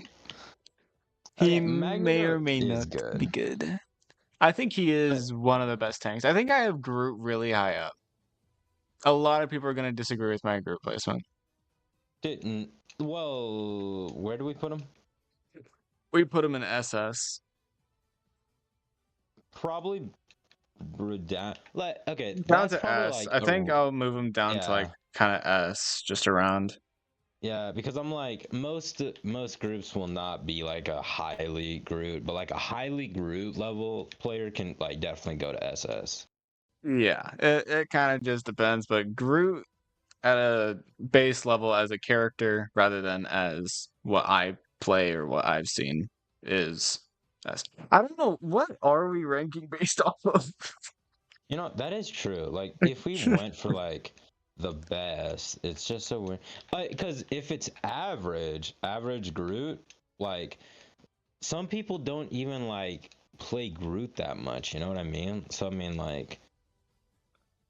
He Okay, may or Magneto may is not be good. good. I think he But is one of the best tanks. I think I have Groot really high up. A lot of people are gonna disagree with my Groot placement. didn't. Well, where do we put him? We put him in SS. Probably Like, okay, Down that's to probably S. like I a. think I'll move him down to like Yeah. kind of S, just around. Yeah, because I'm like most groups will not be like a highly Groot, but like a highly Groot level player can like definitely go to SS. Yeah, it kind of just depends, but Groot at a base level as a character rather than as what I play or what I've seen is best. I don't know, what are we ranking based off of? You know, that is true. Like if we went for like the best, it's just so weird. Like, because if it's average Groot, like some people don't even like play Groot that much, you know what I mean? So I mean like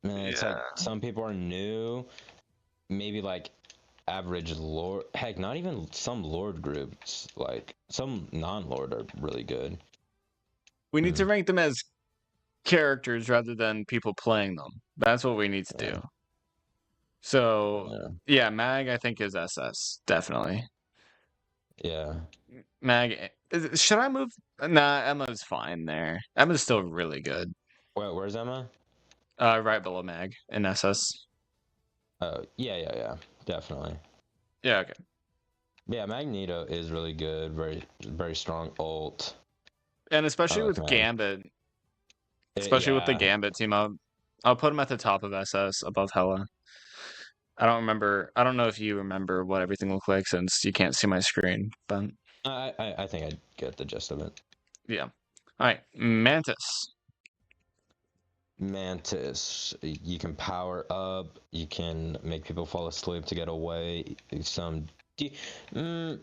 it's like Yeah. some people are new, maybe like average lord, heck, not even some lord groups, like some non-lord are really good. We need Hmm. to rank them as characters rather than people playing them. That's what we need to Yeah, do. So, yeah, yeah, Mag I think is SS, definitely. yeah. Mag, should I move? Nah, Emma's fine there. Emma's still really good. Where's Emma? Right below Mag in SS. Oh, yeah, yeah, yeah, definitely. Yeah, okay. Yeah, Magneto is really good, very strong ult. And I especially like with Mag. Gambit, especially with the Yeah, Gambit team up, I'll put him at the top of SS above Hella. I don't remember. I don't know if you remember what everything looked like since you can't see my screen, but I think I get the gist of it. yeah. All right, Mantis. Mantis, you can power up, you can make people fall asleep to get away. Some, mm,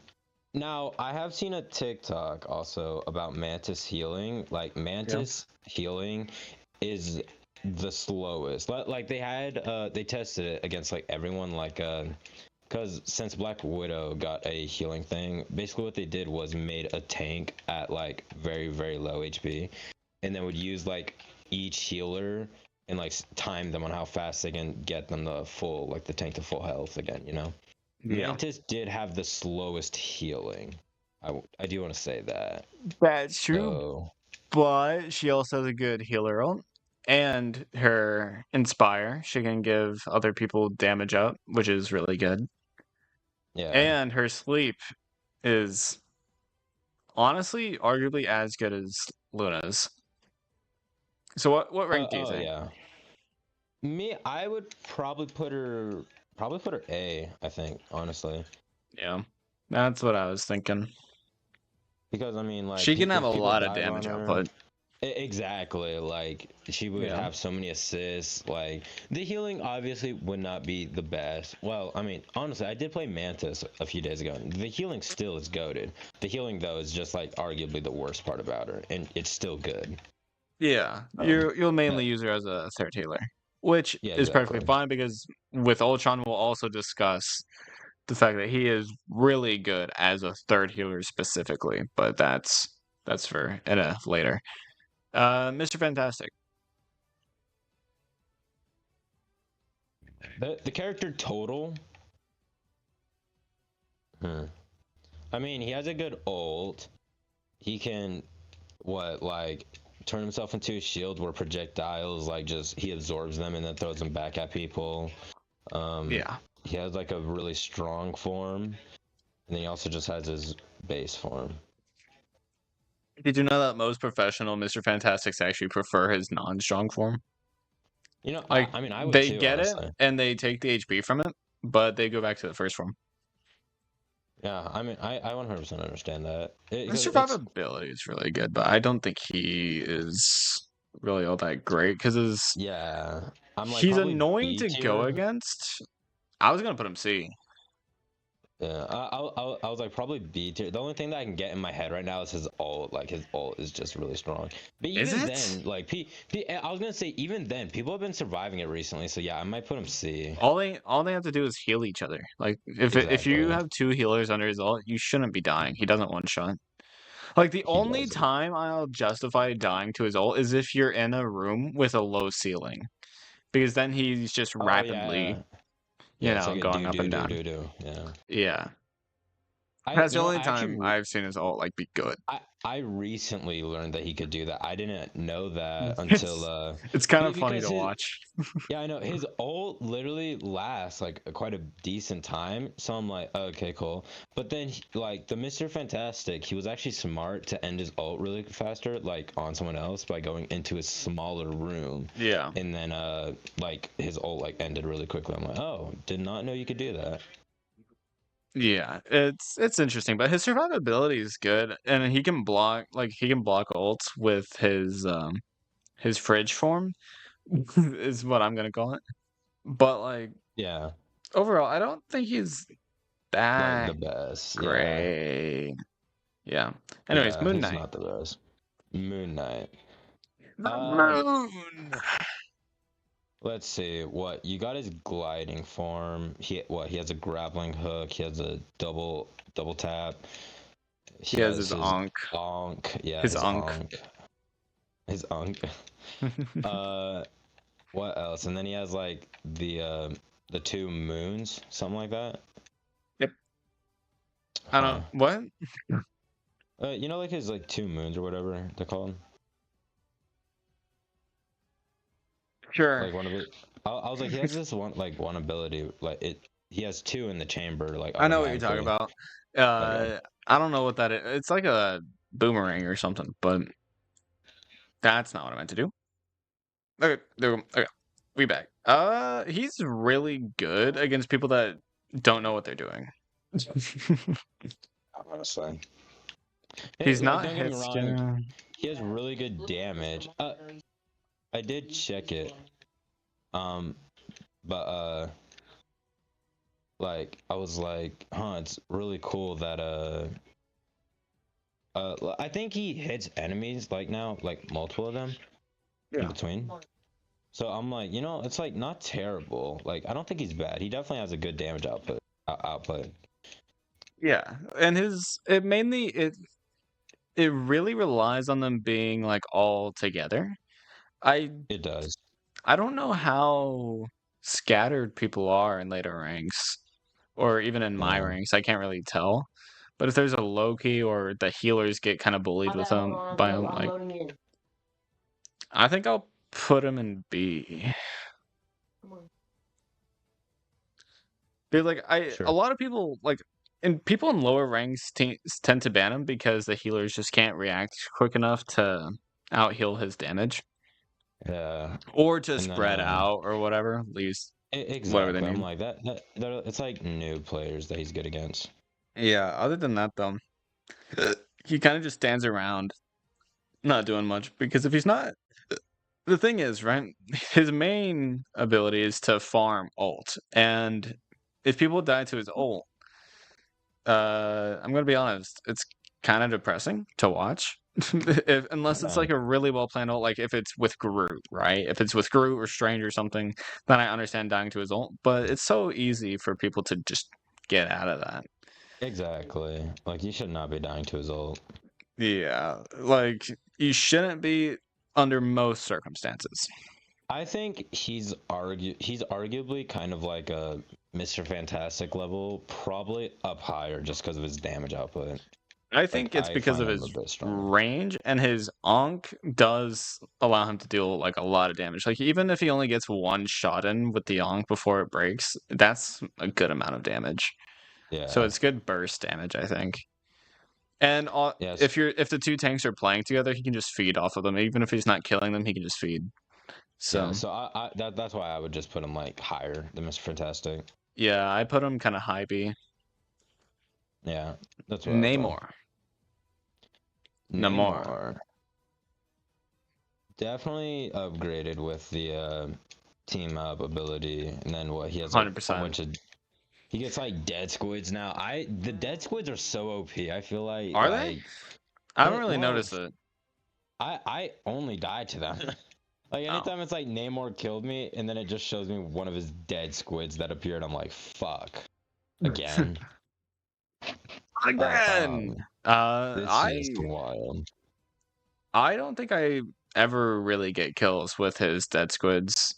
Now I have seen a TikTok also about Mantis healing. Like Yeah. Mantis healing is the slowest. Like they tested it against like everyone because since Black Widow got a healing thing, basically what they did was made a tank at like very low HP, and then would use like each healer and like time them on how fast they can get them the full like the tank to full health again. You know, Yeah. Mantis did have the slowest healing. I do want to say that. That's true, So but she also has a good healer ult. And her Inspire, she can give other people damage up, which is really good. yeah. And her sleep is honestly arguably as good as Luna's. So what rank do you Oh think? yeah. I would probably put her A. I think honestly. Yeah, that's what I was thinking. Because I mean, like She can have a if people lot of dive on damage her, output. exactly, like she would Yeah. have so many assists. Like the healing obviously would not be the best. Well, I mean, honestly, I did play Mantis a few days ago. And the healing still is goated. The healing though is just like arguably the worst part about her, and it's still good. Yeah, Um, you'll mainly but use her as a third healer, which yeah, is perfectly exactly. fine because with Ultron we'll also discuss the fact that he is really good as a third healer specifically, but that's for later. Mr. Fantastic. The character total. Hmm. I mean, he has a good ult. He can like turn himself into a shield where projectiles like just he absorbs them and then throws them back at people. Um, Yeah. he has like a really strong form, and then he also just has his base form. Did you know that most professional Mr. Fantastics actually prefer his non-strong form? You know, Like, I mean, I would they too, get it, honestly. and they take the HP from it, but they go back to the first form. Yeah, I mean, I 100% understand that. His 'Cause it's survivability is really good, but I don't think he is really all that great, because yeah. I'm like he's probably annoying B to go tier. against. I was gonna put him C. Yeah, I was like probably B tier. The only thing that I can get in my head right now is his ult. Like his ult is just really strong. But Is even it? then, like I was gonna say even then, people have been surviving it recently. So yeah, I might put him C. All they have to do is heal each other. Like if you Exactly. have two healers under his ult, you shouldn't be dying. He doesn't one shot. Like the He only doesn't. time I'll justify dying to his ult is if you're in a room with a low ceiling, because then he's just Oh rapidly, yeah. Yeah, it's like a going do up do and do down. do do. Yeah. Yeah, that's the only I time actually I've seen his ult like be good. I recently learned that he could do that. I didn't know that until It's it's kind of funny because to his watch. yeah, I know his ult literally lasts like quite a decent time. So I'm like, okay, cool. But then like the Mr. Fantastic, he was actually smart to end his ult really faster, like on someone else by going into a smaller room. Yeah. And then like his ult like ended really quickly. I'm like, oh, did not know you could do that. Yeah, it's interesting, but his survivability is good, and he can block ults with his fridge form is what I'm gonna call it. But like Yeah, overall, I don't think he's like the that best. Yeah. great. Yeah. Anyways, Yeah, Moon he's Knight. not the best. Moon Knight. The Uh, moon. let's see. What you got his gliding form. He has a grappling hook. He has a double tap. He He has has his his onk. onk. Yeah, His his onk. onk. His onk. Uh, what else? And then he has like the two moons, something like that. Yep. I Huh. don't what? You know, like his like two moons or whatever they're called. Sure. Like one of it. I was like, he has this one ability. Like it. He has two in the chamber, like I know what you're talking automatically. about. Okay. I don't know what that is. It's like a boomerang or something, but that's not what I meant to do. Okay, there we go. Okay, we back. He's really good against people that don't know what they're doing. Honestly. He's Like, not don't get me hit wrong, scan. he has really good damage. I did check it. Um, but like I was like, huh, it's really cool that I think he hits enemies like now, like multiple of them in Yeah. between. So I'm like, it's like not terrible. Like I don't think he's bad. He definitely has a good damage output. Yeah, and it really relies on them being like all together. I It does. I don't know how scattered people are in later ranks, or even in my Yeah. ranks. I can't really tell. But if there's a Loki or the healers get kind of bullied with them by him, like I think I'll put him in B. Because like a Sure. lot of people like and people in lower ranks tend to ban him because the healers just can't react quick enough to out heal his damage Yeah. or to And then spread out or whatever, least whatever they exactly. I'm need. like it's like new players that he's good against. Yeah, other than that though, he kind of just stands around not doing much because if he's not the thing is, right, his main ability is to farm ult and if people die to his ult, I'm gonna be honest, it's kind of depressing to watch. Unless it's Yeah. like a really well planned ult, like if it's with Groot, right? If it's with Groot or Strange or something, then I understand dying to his ult. But it's so easy for people to just get out of that. Exactly. Like he should not be dying to his ult. Yeah, like you shouldn't be under most circumstances. I think he's arguably kind of like a Mr. Fantastic level, probably up higher just because of his damage output. I Like think it's I because find of him a his bit stronger. range and his Onk does allow him to deal like a lot of damage. Like even if he only gets one shot in with the Onk before it breaks, that's a good amount of damage. So Yeah. it's good burst damage, I think. And Yes. if the two tanks are playing together, he can just feed off of them. Even if he's not killing them, he can just feed. Yeah, So so that's why I would just put him like higher than Mr. Fantastic. yeah, I put him kind of high B. Yeah, that's what I thought. Namor. Namor. Namor definitely upgraded with the team up ability, and then what he has like a 100%. bunch of. He gets like dead squids now. The dead squids are so OP. I feel Are they? I haven't really well, noticed it. I only die to them. Like Oh. anytime it's like Namor killed me, and then it just shows me one of his dead squids that appeared. I'm like, fuck, again. Like, Again. it's just wild. I don't think I ever really get kills with his dead squids.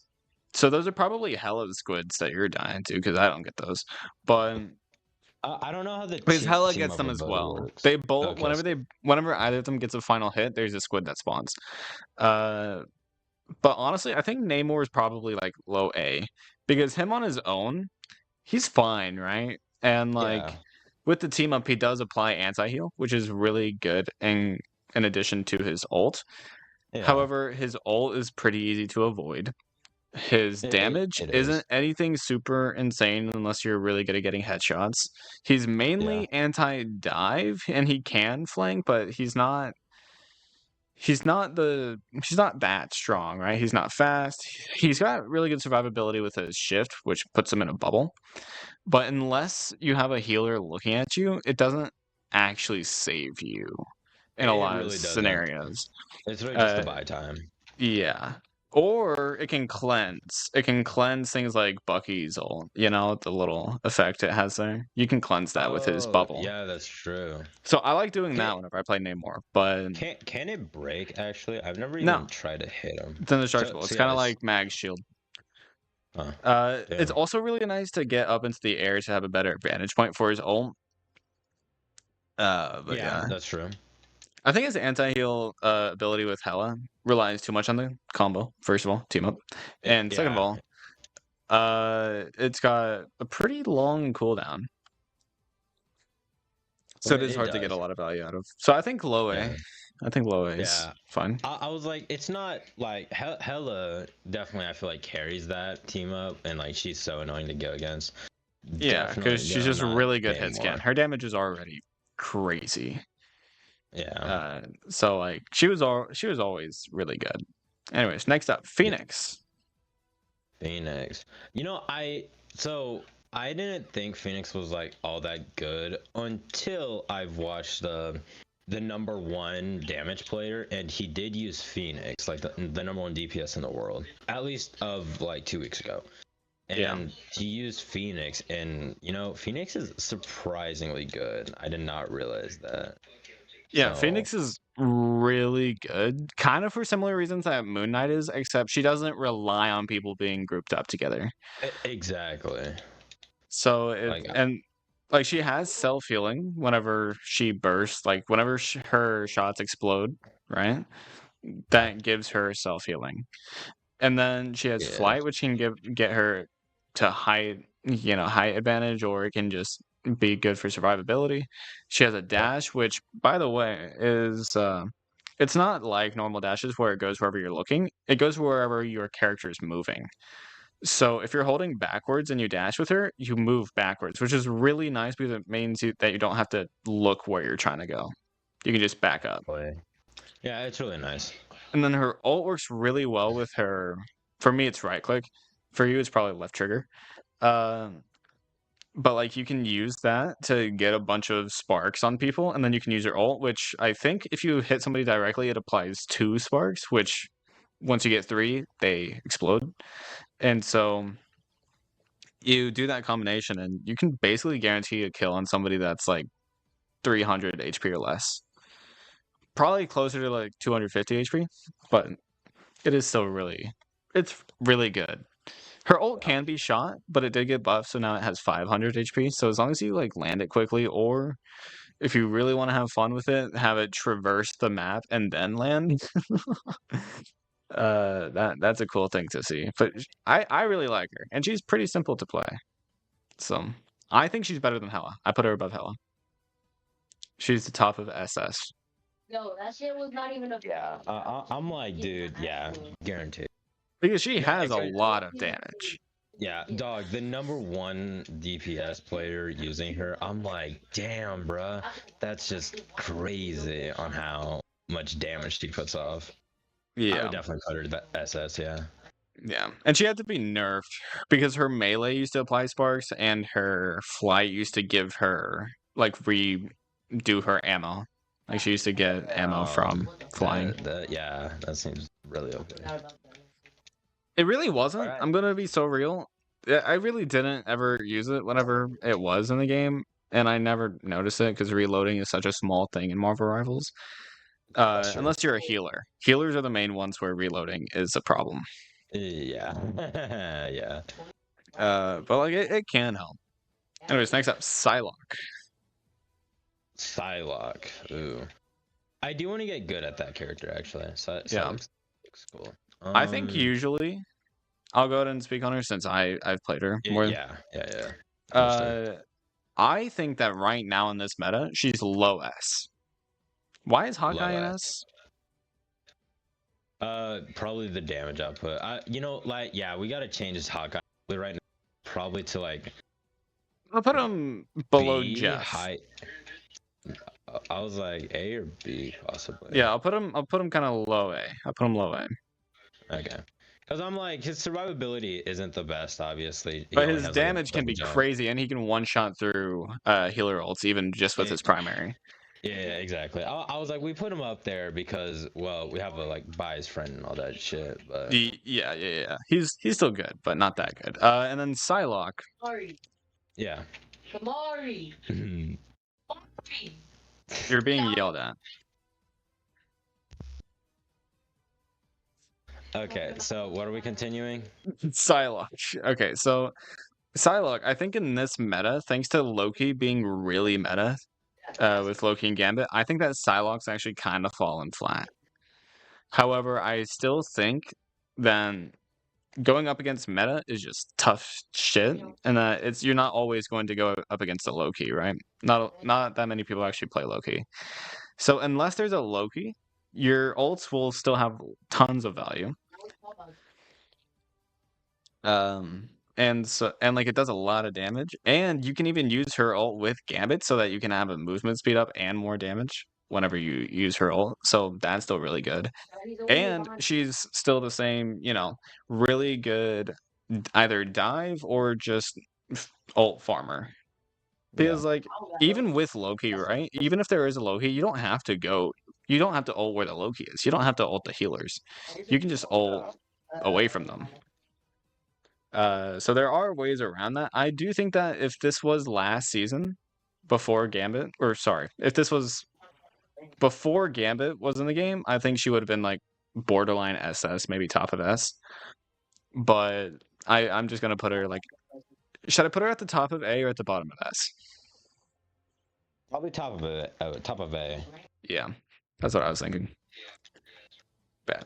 So those are probably hella squids that you're dying to, because I don't get those. But I don't know how the because hella team gets up them as ability well. works. They both Okay, whenever either of them gets a final hit, there's a squid that spawns. Uh, but honestly, I think Namor is probably like low A, because him on his own, he's fine, right? And like yeah, with the team up, he does apply anti-heal, which is really good in addition to his ult. yeah. However, his ult is pretty easy to avoid. His damage It isn't is. anything super insane unless you're really good at getting headshots. He's Yeah, mainly anti-dive and he can flank, but he's not that strong, right? He's not fast. He's got really good survivability with his shift, which puts him in a bubble. But unless you have a healer looking at you, it doesn't actually save you in a it lot of really doesn't. scenarios. It's really just the Uh, buy time. yeah. Or it can cleanse. It can cleanse things like Bucky's ult, the little effect it has there. You can cleanse that with his Oh, bubble. yeah, that's true. So I like doing Can that whenever I play Namor, but can it break actually? I've never no, even tried to hit him. it's indestructible. So It's yeah, kind of like Mag's shield. uh, It's damn. also really nice to get up into the air to have a better vantage point for his ult. But Yeah, yeah. that's true. I think his anti-heal ability with Hela relies too much on the combo, first of all, team up. And second of Yeah. all, it's got a pretty long cooldown. So it is It hard to get a does. lot of value out of. So I think low A. Yeah. I think low A is Yeah. fine. I was like, it's not like Hella definitely I feel like carries that team up, and like she's so annoying to go against. Yeah, because Definitely she's though, just not really good hit scan. Namor. Her damage is already crazy. Yeah. So like she was always really good. Anyways, next up, Phoenix. Phoenix. So I didn't think Phoenix was like all that good until I've watched the number one damage player, and he did use Phoenix, like the number one DPS in the world, at least of like 2 weeks ago. Yeah. And he used Phoenix, and Phoenix is surprisingly good. I did not realize that. Yeah, So Phoenix is really good. Kind of for similar reasons that Moon Knight is, except she doesn't rely on people being grouped up together. exactly. So Like like she has self-healing whenever she bursts, like whenever her shots explode, right? That gives her self-healing. And then she has yeah, flight, which can get her to height advantage, or it can just be good for survivability. She has a dash, which, by the way, is it's not like normal dashes where it goes wherever you're looking. It goes wherever your character is moving. So if you're holding backwards and you dash with her, you move backwards, which is really nice because it means that you don't have to look where you're trying to go. You can just back up. yeah, it's really nice. And then her ult works really well with her. For me, it's right click. For you, it's probably left trigger. But like you can use that to get a bunch of sparks on people, and then you can use your ult, which I think if you hit somebody directly, it applies 2 sparks, which once you get 3, they explode. And so you do that combination, and you can basically guarantee a kill on somebody that's like 300 HP or less. Probably closer to like 250 HP, but it's really good. Her ult can be shot, but it did get buffed, so now it has 500 HP. So as long as you like land it quickly, or if you really want to have fun with it, have it traverse the map and then land. That's a cool thing to see. But I really like her, and she's pretty simple to play. So I think she's better than Hela. I put her above Hela. She's the top of SS. No, that shit was not even a. Yeah, I'm like, dude, yeah, guaranteed. Because she No, has a lot of damage. yeah, dog, the number one DPS player using her, I'm like, damn, bruh, that's just crazy on how much damage she puts off. I would Yeah. definitely put her to the SS, yeah. Yeah. And she had to be nerfed because her melee used to apply sparks and her flight used to give her, like, redo her ammo. Like, she used to get ammo from flying. Yeah, that seems really okay. It really wasn't. Alright. I'm gonna be so real. I really didn't ever use it whenever it was in the game, and I never noticed it because reloading is such a small thing in Marvel Rivals. That's true. Unless you're a healer. Healers are the main ones where reloading is a problem. Yeah. Yeah. But like it can help. Anyways, next up, Psylocke. Psylocke. Ooh. I do want to get good at that character actually. Yeah. Psylocke looks cool. I think usually I'll go ahead and speak on her since I've played her more. Yeah. Understood. I think that right now in this meta, she's low S. Why is Hawkeye Low an S. S? Probably the damage output. Like, yeah, we gotta change his Hawkeye right now. Probably to like I'll put him below B, Jeff. high. I was like A or B possibly. Yeah, I'll put him kind of low A. I'll put him low A. Okay. Because I'm like, his survivability isn't the best, obviously. He But only his has, like, a damage can double be jump. crazy, and he can one-shot through healer ults, even just with his primary. Yeah, exactly. I was like, we put him up there because, well, we have a like bias friend and all that shit. But Yeah. He's still good, but not that good. And then Psylocke. Kamari. yeah. Kamari. Kamari. You're being yelled at. Okay, so what are we continuing? Psylocke. Okay, so Psylocke, I think in this meta, thanks to Loki being really meta, with Loki and Gambit, I think that Psylocke's actually kind of fallen flat. However, I still think that going up against meta is just tough shit, and that you're not always going to go up against a Loki, right? Not that many people actually play Loki. So unless there's a Loki, your ults will still have tons of value. And like it does a lot of damage, and you can even use her ult with Gambit so that you can have a movement speed up and more damage whenever you use her ult. So that's still really good. And she's still the same, really good either dive or just ult farmer. Because like even with Loki, right? Even if there is a Loki, you don't have to ult where the Loki is. You don't have to ult the healers. You can just ult away from them. So there are ways around that. I do think that if this was last season, before Gambit, or sorry, if this was before Gambit was in the game, I think she would have been like borderline SS, maybe top of S. But I'm just gonna put her like, should I put her at the top of A or at the bottom of S? Probably top of A. Yeah, that's what I was thinking. Bad.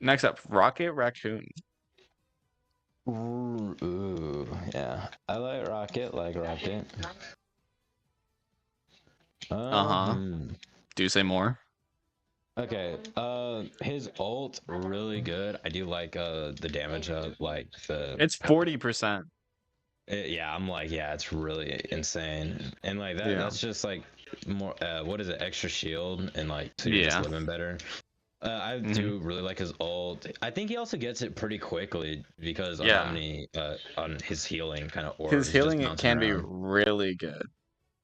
Next up, Rocket Raccoon. Ooh, yeah. I like Rocket. Do say more. Okay. His ult really good. I do like the damage of like the. It's 40%. Yeah, I'm like, yeah, it's really insane, and like that. Yeah. That's just like more. What is it? Extra shield and like so you're just living better. I do really like his ult. I think he also gets it pretty quickly because of how many on his healing kind of orbs. His healing can be really good.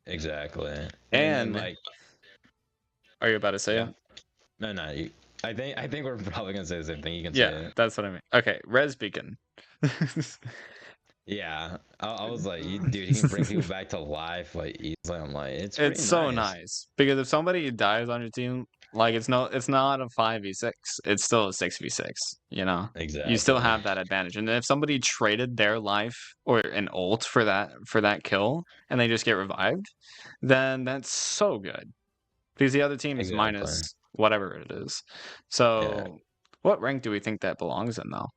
Exactly. And like, are you about to say it? No. I think we're probably gonna say the same thing. You can say it. That's what I mean. Okay, Res Beacon. Yeah, I was like, dude, he can bring people back to life like easily. I'm like, it's so nice because if somebody dies on your team, like it's not a 5v6, it's still a 6v6. Exactly. You still have that advantage, and if somebody traded their life or an ult for that kill, and they just get revived, then that's so good because the other team is minus whatever it is. So, what rank do we think that belongs in though?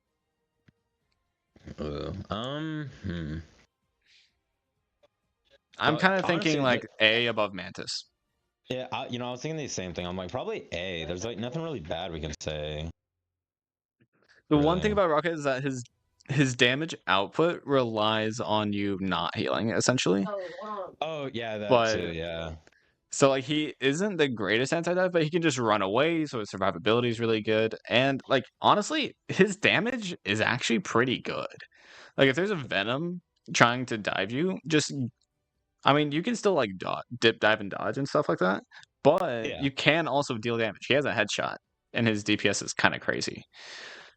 I'm But kind of thinking honestly, like A above Mantis. yeah, I was thinking the same thing. I'm like, probably A. There's like nothing really bad we can say. The one thing Really. about Rocket is that his damage output relies on you not healing, essentially. Oh yeah, that too. But Yeah. so like he isn't the greatest anti-dive, but he can just run away, so his survivability is really good. And like honestly, his damage is actually pretty good. Like if there's a Venom trying to dive you, just I mean you can still like dip, dive, and dodge and stuff like that, but Yeah. you can also deal damage. He has a headshot, and his DPS is kind of crazy.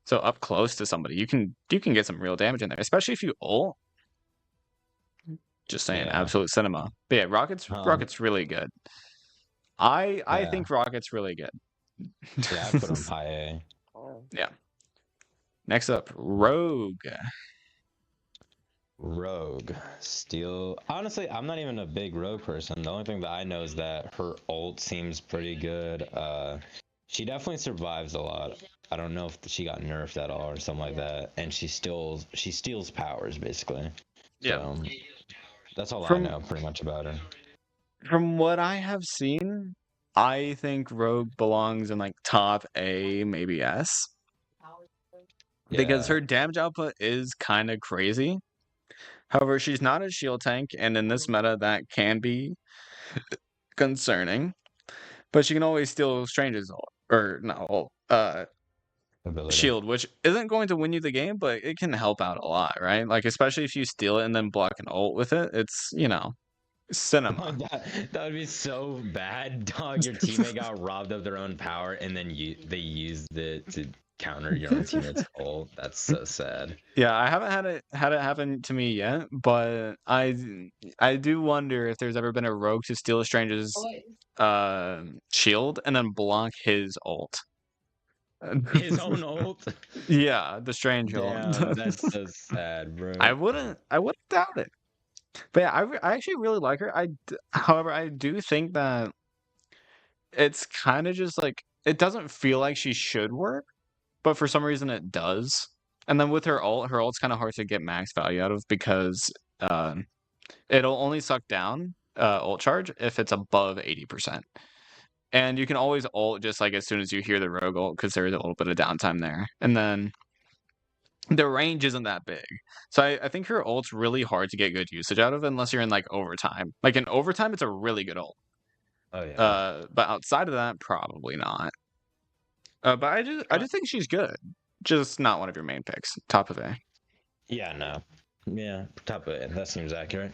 So up close to somebody, you can get some real damage in there, especially if you ult. Just saying, Yeah. absolute cinema. But yeah, Um. Rocket's really good. I Yeah. think Rocket's really good. Yeah. I put him high A. Yeah. Next up, Rogue. Rogue. Steel. Honestly, I'm not even a big Rogue person. The only thing that I know is that her ult seems pretty good. She definitely survives a lot. I don't know if she got nerfed at all or something like that. And she steals powers basically. Yeah. So that's all I From know pretty much about her. from what I have seen, I think Rogue belongs in like top A, maybe S, because Yeah. her damage output is kind of crazy. However, she's not a shield tank, and in this meta, that can be concerning. But she can always steal Strange's ult, or not ult, Ability. shield, which isn't going to win you the game, but it can help out a lot, right? Like especially if you steal it and then block an ult with it, it's cinema. That would be so bad, dog. Your teammate got robbed of their own power, and then they used it to counter your own teammate's ult. That's so sad. Yeah, I haven't had it happen to me yet, but I do wonder if there's ever been a rogue to steal a stranger's shield and then block his ult. His own ult. Yeah, the strange ult. Damn, that's so sad, bro. I wouldn't doubt it. But yeah, I actually really like her. However, I do think that it's kind of just like it doesn't feel like she should work, but for some reason it does. And then with her ult's kind of hard to get max value out of because it'll only suck down ult charge if it's above 80%. And you can always ult just like as soon as you hear the rogue ult because there is a little bit of downtime there. And then the range isn't that big. So I think her ult's really hard to get good usage out of unless you're in like overtime. Like in overtime, it's a really good ult. Oh yeah. But outside of that, probably not. But I just think she's good. Just not one of your main picks. Top of A. Yeah, no. Yeah, top of it. That seems accurate.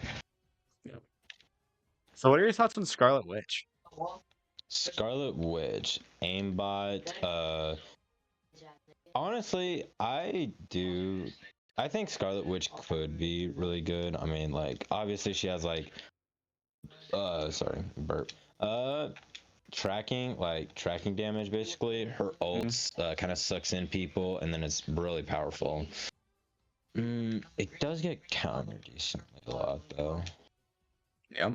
So what are your thoughts on Scarlet Witch? Scarlet Witch, aimbot. Honestly, I think Scarlet Witch could be really good. I mean, like, obviously she has like, sorry, burp. Tracking damage basically. Her ults kind of sucks in people, and then it's really powerful. It does get countered decently a lot though. Yep.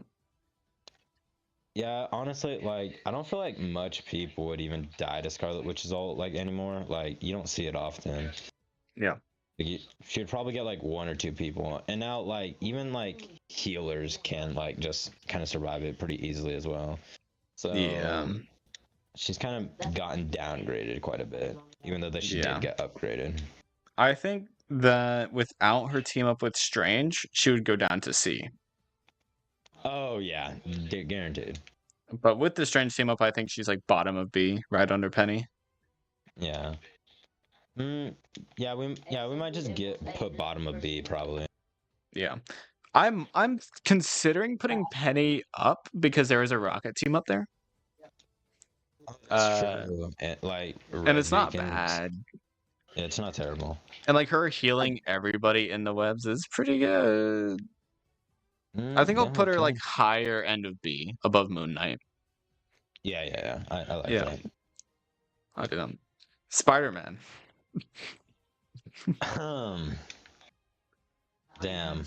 Yeah, honestly, like I don't feel like much people would even die to Scarlet Witch's ult like anymore. Like you don't see it often. Yeah. She would probably get like one or two people, and now like even like healers can like just kind of survive it pretty easily as well. So Yeah. she's kind of gotten downgraded quite a bit, even though that she did get upgraded. I think that without her team up with Strange, she would go down to C. Oh yeah, guaranteed. But with the Strange team up, I think she's like bottom of B, right under Penny. Yeah. Yeah, we might just put bottom of B probably. Yeah. I'm considering putting Penny up because there is a Rocket team up there. That's true. And like and it's not bad. It's not terrible. And like her healing everybody in the webs is pretty good. I think I'll put her like higher end of B above Moon Knight. Yeah. I like that. I do. Spider-Man. Damn.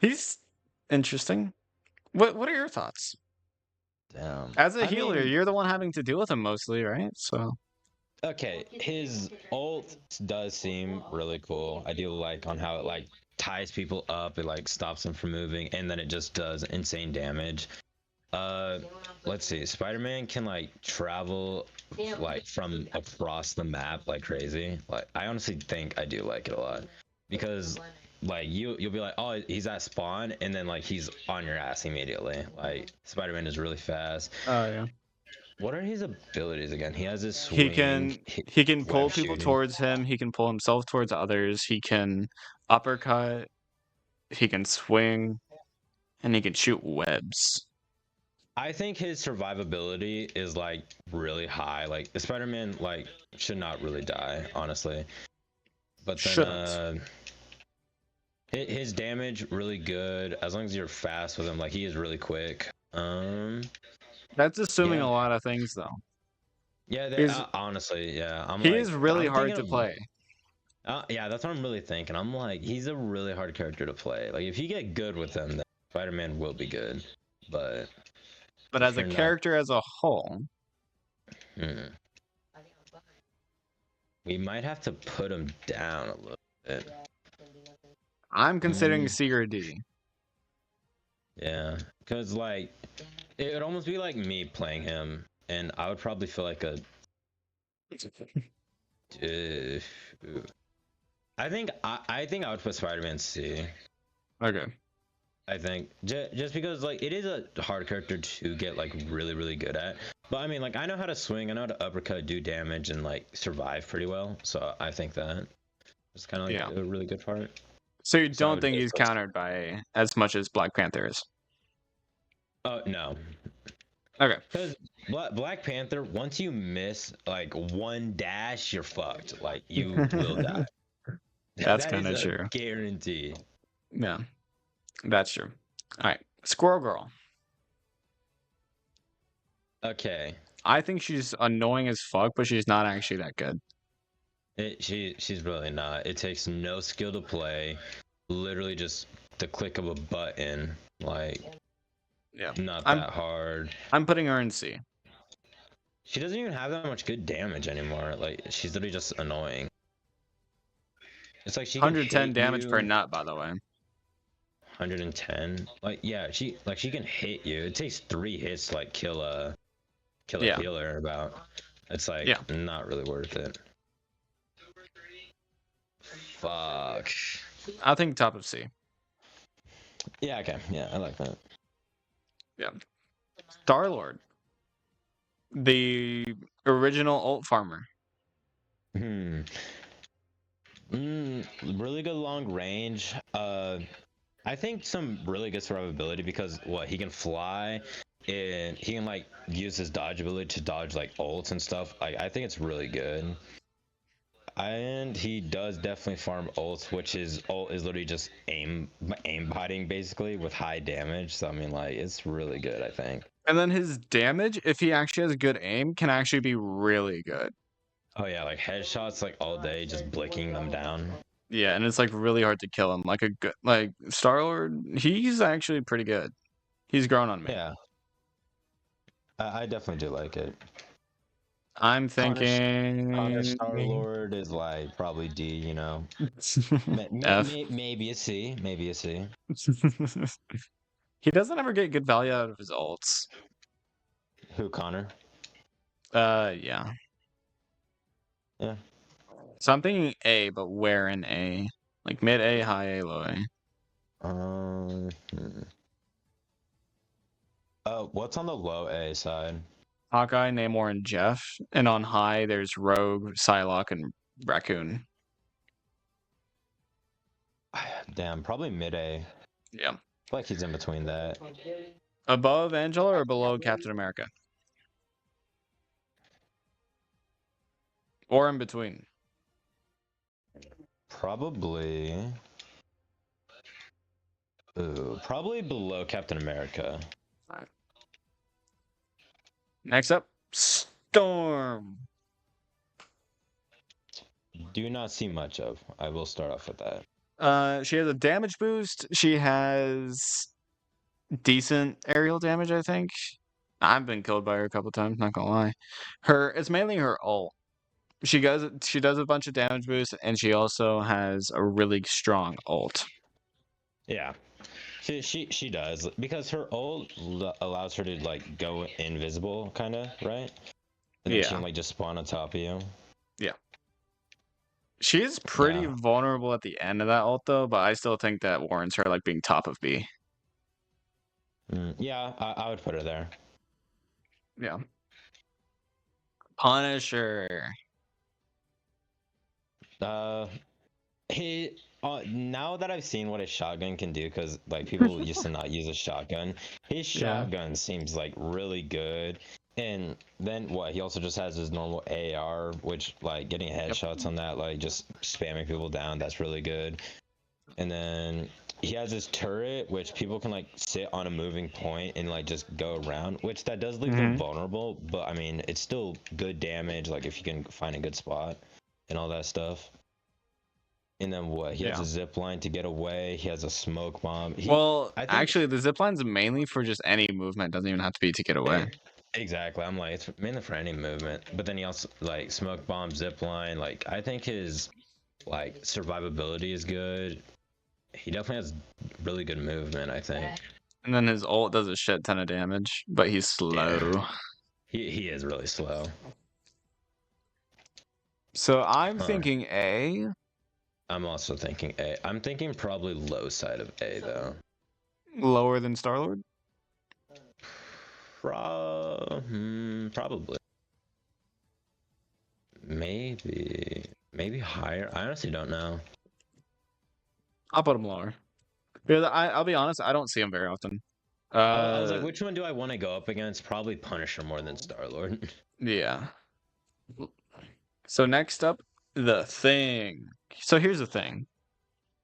He's interesting. What are your thoughts? Damn. As a healer, you're the one having to deal with him mostly, right? So Okay, his ult does seem really cool. I do like on how it like ties people up, it like stops them from moving, and then it just does insane damage. Uh, let's see. Spider-Man can like travel like from across the map like crazy. Like I honestly think I do like it a lot because like you'll be like, oh, he's at spawn, and then like he's on your ass immediately. Like Spider-Man is really fast. Oh yeah. What are his abilities again? He has his He swing, can he can pull web people shooting. towards him. He can pull himself towards others. He can uppercut. He can swing, and he can shoot webs. I think his survivability is like really high. Like the Spider-Man like should not really die, honestly. But then Shouldn't. his damage really good as long as you're fast with him. Like he is really quick. That's assuming Yeah, a lot of things, though. yeah. He's Honestly, yeah. he is really I'm hard thinking to of. play, Yeah, that's what I'm really thinking. I'm like, he's a really hard character to play. Like if you get good with him, then Spider-Man will be good. But but if as a you're not, character as a whole, hmm, we might have to put him down a little bit. I'm considering Mm, C or D. yeah, because like it would almost be like me playing him, and I would probably feel like a. Uh, I think I would put Spider-Man C. Okay. I think just because like it is a hard character to get like really good at. But I mean like I know how to swing, I know how to uppercut, do damage, and like survive pretty well. So I think that is kind of like Yeah. a really good part. So you So I don't would think just he's put. countered by as much as Black Panther is? Oh no, Okay. because Black Panther, once you miss like one dash, you're fucked. Like you will die. That's That kind is of a true. guarantee. Yeah, that's true. All right. Squirrel Girl. Okay, I think she's annoying as fuck, but she's not actually that good. she's really not. It takes no skill to play. Literally just the click of a button. Like Yeah. not I'm that hard. I'm putting her in C. She doesn't even have that much good damage anymore. Like she's literally just annoying. It's like she can 110 hit damage per you nut, by the way. 110. Like yeah, she can hit you. It takes 3 hits to like kill a Yeah. healer about. It's like Yeah. not really worth it. Fuck. I think top of C. Yeah, okay. Yeah, I like that. Yeah. Star-Lord. The original ult farmer. Hmm. Really good long range. I think some really good survivability because what he can fly and he can like use his dodge ability to dodge like ults and stuff. I think it's really good. And he does definitely farm ults, which is ult is literally just aim biting basically with high damage. So I mean like it's really good, I think. And then his damage, if he actually has good aim, can actually be really good. Oh yeah, like headshots like all day, just blinking them down. Yeah, and it's like really hard to kill him. Like a good Star-Lord, he's actually pretty good. He's grown on me. Yeah, I definitely do like it. I'm Connor, Connor thinking Star Lord is like probably D, you know. F. Maybe a C, maybe a C. He doesn't ever get good value out of his ults. Who, Connor? Yeah. Yeah. So I'm thinking A, but where in A? Like mid A, high A, low A. Hmm. What's on the low A side? Hawkeye, Namor, and Jeff. And on high, there's Rogue, Psylocke, and Raccoon. Damn, probably mid A. Yeah. I feel like he's in between that. Above Angela or below Captain America? Or in between? Probably. Ooh, probably below Captain America. Next up, Storm. Do not see much of. I will start off with that. She has a damage boost. She has decent aerial damage, I think. I've been killed by her a couple times, not gonna lie. It's mainly her ult. She does a bunch of damage boosts, and she also has a really strong ult. Yeah. She does because her ult allows her to like go invisible, kind of, right? And then she can Yeah, like just spawn on top of you. yeah. She is pretty Yeah. vulnerable at the end of that ult, though, but I still think that warrants her like being top of B. Yeah, I would put her there. Yeah. Punisher. Uh, he now that I've seen what a shotgun can do, because like people used to not use a shotgun, his Yeah. shotgun seems like really good. And then what? He also just has his normal AR, which like getting headshots on that, like just spamming people down, that's really good. And then he has his turret, which people can like sit on a moving point and like just go around, which that does leave them vulnerable, but I mean it's still good damage, like if you can find a good spot and all that stuff. And then what? He has Yeah. a zip line to get away. He has a smoke bomb. Well, I think actually, the zipline's mainly for just any movement. Doesn't even have to be to get away. exactly. I'm like, it's mainly for any movement. But then he also like smoke bomb, zip line. Like I think his like survivability is good. He definitely has really good movement, I think. And then his ult does a shit ton of damage, but he's slow. Yeah. He is really slow. So I'm Huh. thinking A. I'm also thinking A. I'm thinking probably low side of A though. Lower than Star-Lord? Probably. Maybe higher. I honestly don't know. I'll put him lower. Because I'll be honest, I don't see him very often. I was like, which one do I want to go up against? Probably Punisher more than Star-Lord. Yeah. So next up, the Thing. So here's the thing.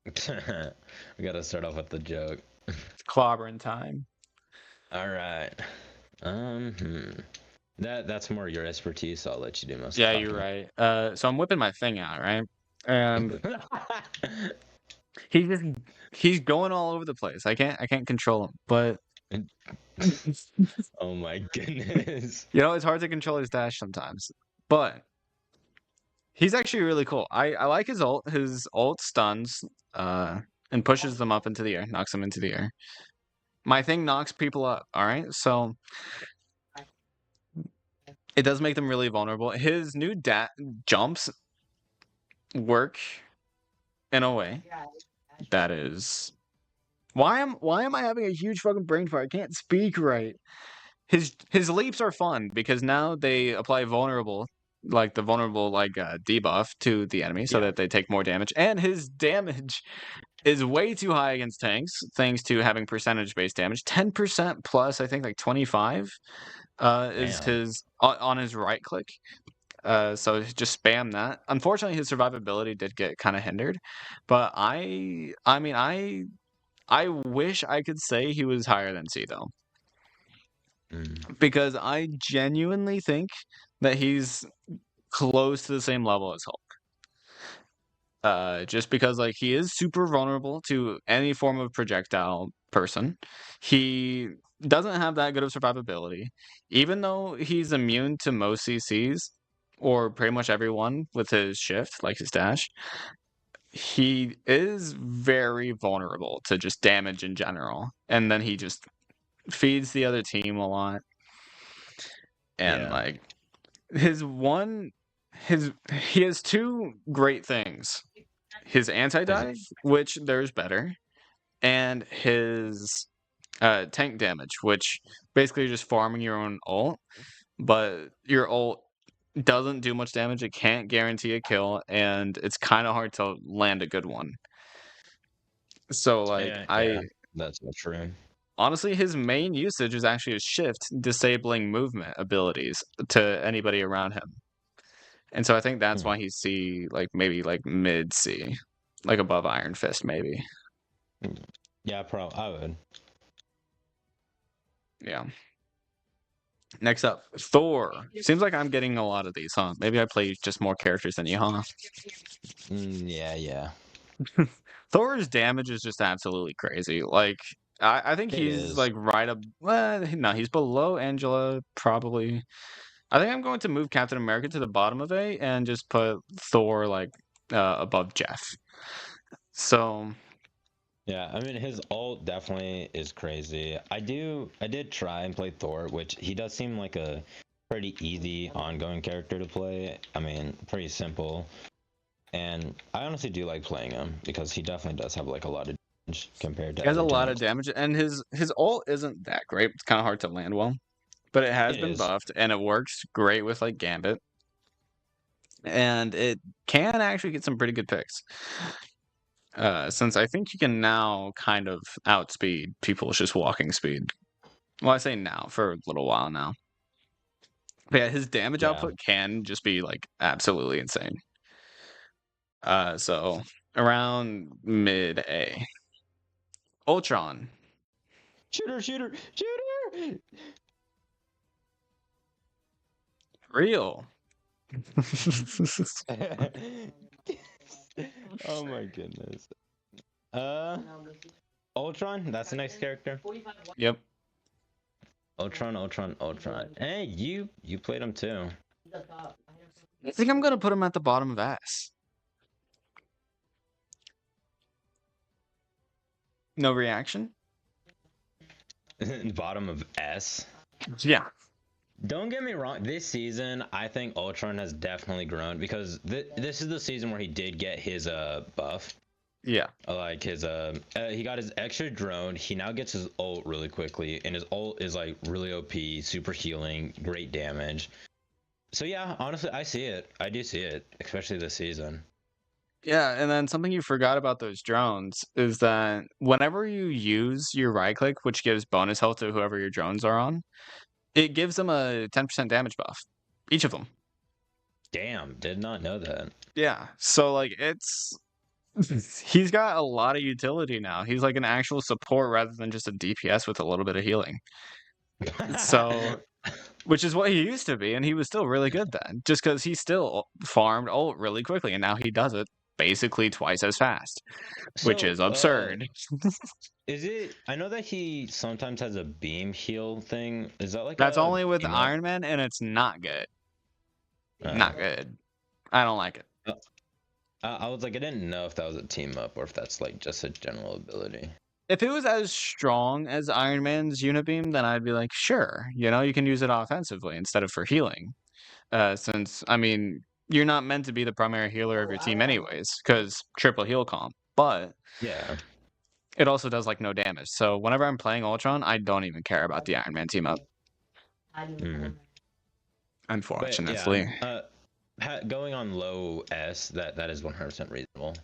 We gotta start off with the joke. It's clobbering time. All right. That's more your expertise, so I'll let you do most Yeah, of the you're talking. right. So I'm whipping my Thing out, right? And he's just he's going all over the place. I can't control him, but Oh my goodness. it's hard to control his dash sometimes. But he's actually really cool. I like his ult. His ult stuns and pushes them up into the air, knocks them into the air. My Thing knocks people up, all right? So it does make them really vulnerable. His new jumps work in a way that is why am I having a huge fucking brain fart? I can't speak right. His leaps are fun because now they apply the vulnerable debuff to the enemy so Yeah. that they take more damage, and his damage is way too high against tanks thanks to having percentage based damage. 10% plus, I think like 25 is Damn. his on his right click. So just spam that. Unfortunately, his survivability did get kind of hindered, but I wish I could say he was higher than C though, because I genuinely think that he's close to the same level as Hulk. Just because like he is super vulnerable to any form of projectile person. He doesn't have that good of survivability, even though he's immune to most CCs or pretty much everyone with his shift, like his dash. He is very vulnerable to just damage in general, and then he just feeds the other team a lot. And Yeah. like his one, his he has two great things: his anti-dive, which there's better, and his tank damage, which basically you're just farming your own ult, but your ult doesn't do much damage. It can't guarantee a kill, and it's kind of hard to land a good one. So like Yeah, that's not true. honestly, his main usage is actually his shift, disabling movement abilities to anybody around him. And so I think that's why he's C, like maybe like mid C, like above Iron Fist, maybe. Yeah, I would. Yeah. Next up, Thor. Seems like I'm getting a lot of these, huh? Maybe I play just more characters than you, huh? Yeah. Thor's damage is just absolutely crazy. Like, I think It he's is. like right up. Well, no, he's below Angela, probably. I think I'm going to move Captain America to the bottom of A and just put Thor like above Jeff. So Yeah, I mean his ult definitely is crazy. I did try and play Thor, which he does seem like a pretty easy ongoing character to play. I mean, pretty simple. And I honestly do like playing him because he definitely does have like a lot of damage compared he to has a other lot of tanks. damage, and his ult isn't that great. It's kind of hard to land well, but it has It been is. buffed, and it works great with like Gambit, and it can actually get some pretty good picks. Since I think you can now kind of outspeed people's just walking speed. Well, I say now for a little while now. But yeah, his damage Yeah. output can just be like absolutely insane. So around mid A. Ultron. Shooter, shooter, shooter! Real. Oh my goodness. Uh, Ultron, that's the next character. Yep. Ultron, Ultron, Ultron. Hey, you played him too. I think I'm gonna put him at the bottom of S. No reaction? Bottom of S. Yeah. Don't get me wrong. This season, I think Ultron has definitely grown because this is the season where he did get his buff. Yeah. Like his he got his extra drone. He now gets his ult really quickly, and his ult is like really OP, super healing, great damage. So yeah, honestly, I see it. I do see it, especially this season. Yeah, and then something you forgot about those drones is that whenever you use your right click, which gives bonus health to whoever your drones are on, it gives them a 10% damage buff. Each of them. Damn, did not know that. Yeah. So like it's he's got a lot of utility now. He's like an actual support rather than just a DPS with a little bit of healing. So which is what he used to be, and he was still really good then. Just because he still farmed ult really quickly, and now he does it basically twice as fast, which So, is absurd. is it? I know that he sometimes has a beam heal thing. Is that like That's a only with team up? Iron Man, and it's not good. Uh, Not good. I don't like it. uh, I was like, I didn't know if that was a team up or if that's like just a general ability. If it was as strong as Iron Man's Unibeam, then I'd be like, sure, you can use it offensively instead of for healing. Since, I mean, you're not meant to be the primary healer of your team anyways, because triple heal comp. But Yeah. it also does like no damage. So whenever I'm playing Ultron, I don't even care about the Iron Man team up, Mm. But yeah, unfortunately. going on low S, that is 100% reasonable.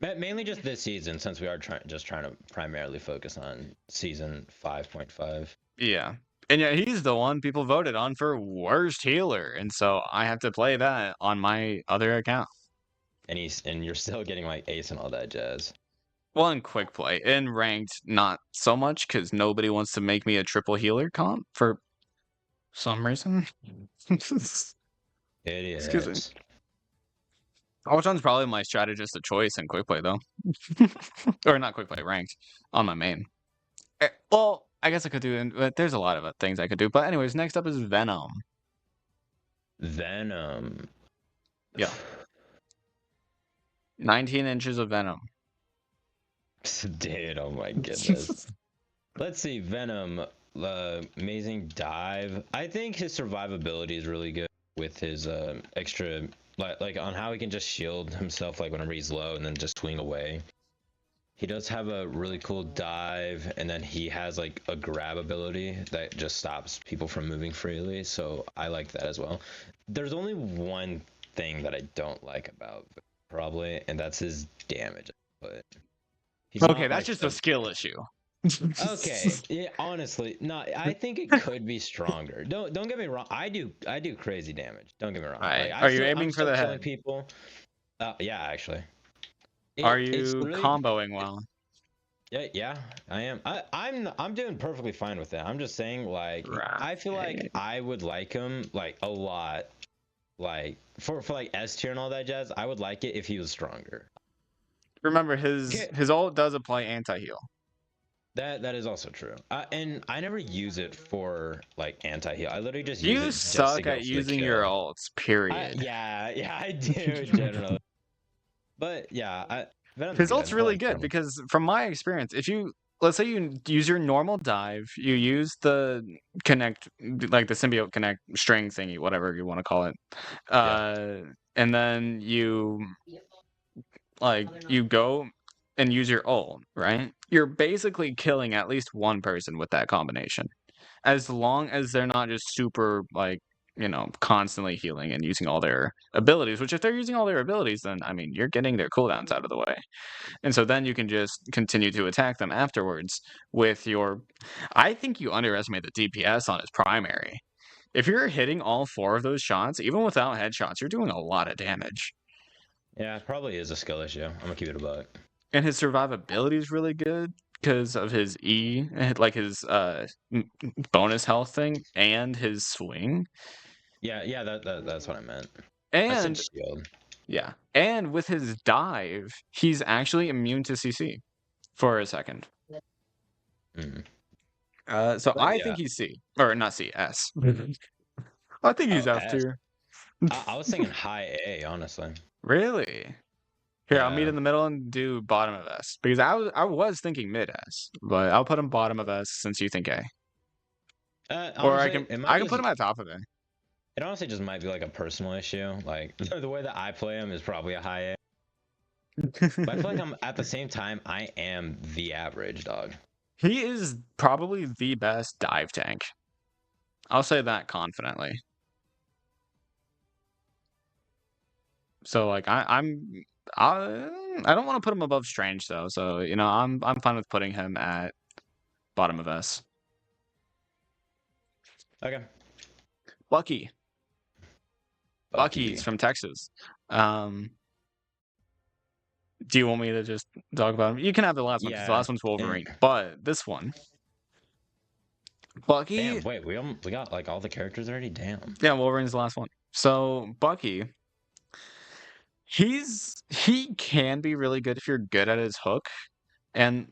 Mainly just this season, since we are trying to primarily focus on season 5.5. Yeah. And yeah, he's the one people voted on for worst healer. And so I have to play that on my other account. And you're still getting like ace and all that jazz. Well, in quick play. In ranked, not so much, because nobody wants to make me a triple healer comp for some reason. Excuse me. Idiots. Ultron's probably my strategist of choice in quick play, though. Or not quick play, ranked on my main. Well, I guess I could do, but there's a lot of things I could do. But anyways, next up is Venom. Venom. Yeah. 19 inches of Venom. Dude, oh my goodness. Let's see, Venom, amazing dive. I think his survivability is really good with his extra, like on how he can just shield himself like whenever he's low and then just swing away. He does have a really cool dive, and then he has like a grab ability that just stops people from moving freely. So I like that as well. There's only one thing that I don't like about Venom, probably, and that's his damage. But he's Okay, not that's like just a skill issue. Okay, yeah, honestly, no, I think it could be stronger. Don't get me wrong. I do crazy damage. Don't get me wrong. Alright. Like Are you I'm aiming for still the killing head? people. Yeah, actually. Are It's you literally comboing well? yeah, I am. I'm doing perfectly fine with that. I'm just saying like I feel like I would like him like a lot, like for like S tier and all that jazz. I would like it if he was stronger. Remember, his ult does apply anti-heal. That is also true. And I never use it for like anti-heal. I literally just use You it just to suck go at for the using your kill. ults, period. Yeah, I do generally. But yeah, Venom's His ult's good. I really like good Venom. because from my experience, if you let's say you use your normal dive, you use the connect like the symbiote connect string thingy, whatever you want to call it. Yeah. And then you go and use your ult, right? You're basically killing at least one person with that combination. As long as they're not just super constantly healing and using all their abilities, which if they're using all their abilities, then I mean you're getting their cooldowns out of the way. And so then you can just continue to attack them afterwards with your I think you underestimate the DPS on his primary. If you're hitting all four of those shots, even without headshots, you're doing a lot of damage. Yeah, it probably is a skill issue. I'm gonna keep it a buck. And his survivability is really good because of his like his bonus health thing and his swing. Yeah, that's what I meant. I said And shield. yeah, and with his dive, he's actually immune to CC for a second. Mm. So But I yeah. think he's C or not C, S. I think he's Oh, F S. tier. I was thinking high A, honestly. Really? Here, I'll meet Yeah. in the middle and do bottom of S because I was thinking mid S, but I'll put him bottom of S since you think A, or I Honestly, can I can put him at top of A. it honestly just might be like a personal issue. Like the way that I play him is probably a high A. But I feel like I'm at the same time I am the average dog. He is probably the best dive tank. I'll say that confidently. So like I don't want to put him above Strange though. So I'm fine with putting him at bottom of S. Okay. Bucky. Bucky's Bucky. from Texas. Do you want me to just talk about him? You can have the last one because the Yeah. last one's Wolverine. But this one, Bucky. Damn, wait, we got like all the characters already? Damn. Yeah, Wolverine's the last one. So Bucky, he can be really good if you're good at his hook and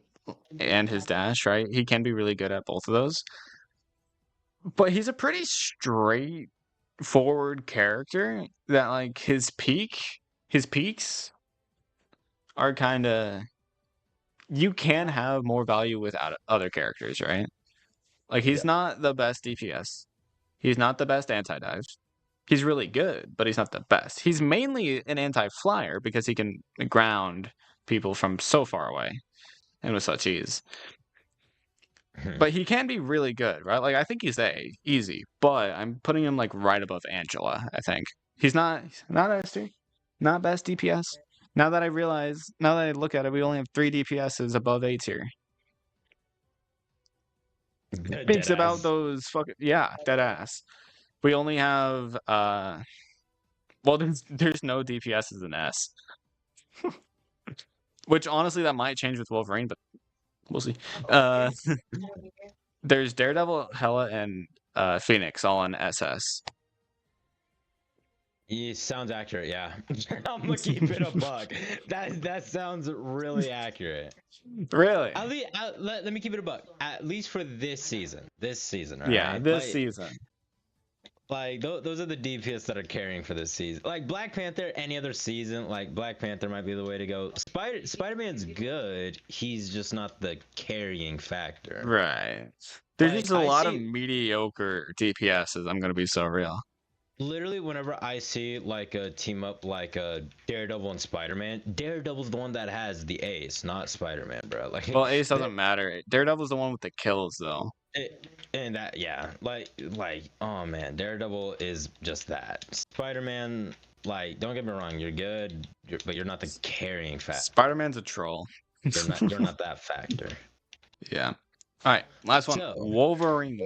his dash, right? He can be really good at both of those. But he's a pretty straightforward character that like his peaks are kind of you can have more value without other characters, right? Like he's Yeah. not the best DPS. He's not the best anti-dive. He's really good, but he's not the best. He's mainly an anti-flyer because he can ground people from so far away and with such ease. But he can be really good, right? Like I think he's easy, but I'm putting him like right above Angela. I think he's not S tier, not best DPS. Now that I look at it, we only have 3 DPSs above A tier. Thinks about Deadass. those dead ass. We only have well, there's no DPSs in S, which honestly that might change with Wolverine, but we'll see. There's Daredevil, Hela, and Phoenix all on SS. Yeah, sounds accurate, yeah. I'm gonna keep it a buck. That sounds really accurate. Really? Let me keep it a buck. At least for this season. This season, right? Yeah, this season. Like those are the DPS that are carrying for this season. Like Black Panther, any other season, like Black Panther might be the way to go. Spider-Man's good. He's just not the carrying factor. Right. There's Like, just a I lot of see- mediocre DPSs. I'm gonna be so real. Literally, whenever I see like a team up like a Daredevil and Spider-Man, Daredevil's the one that has the ace, not Spider-Man, bro. Like, Well, Ace doesn't matter. Daredevil's the one with the kills, though. and that, yeah, like, oh man, Daredevil is just that. Spider-Man, like, don't get me wrong, you're good, but you're not the carrying factor. Spider-Man's a troll. You're not that factor. Yeah. All right, last one. So, Wolverine.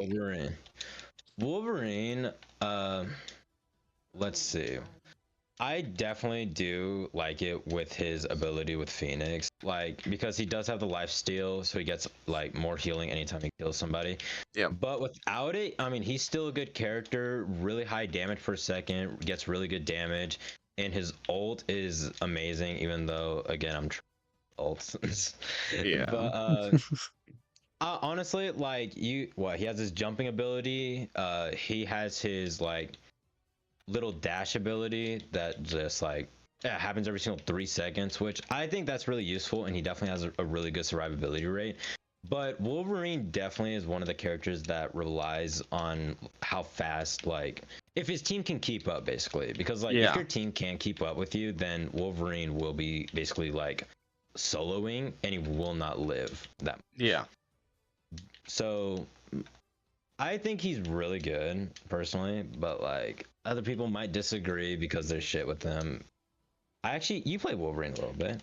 Wolverine. Let's see. I definitely do like it with his ability with Phoenix, like because he does have the life steal, so he gets like more healing anytime he kills somebody. Yeah. But without it, I mean, he's still a good character, really high damage per second, gets really good damage, and his ult is amazing. Even though, again, I'm ults. Yeah. But Honestly, like he has his jumping ability. He has his like little dash ability that just like happens every single 3 seconds, which I think that's really useful, and he definitely has a really good survivability rate. But Wolverine definitely is one of the characters that relies on how fast, like, if his team can keep up, basically. Because, like, if Yeah. your team can't keep up with you, then Wolverine will be basically, like, soloing, and he will not live that. Yeah. So, I think he's really good, personally, but, like, other people might disagree because there's shit with him. You play Wolverine a little bit.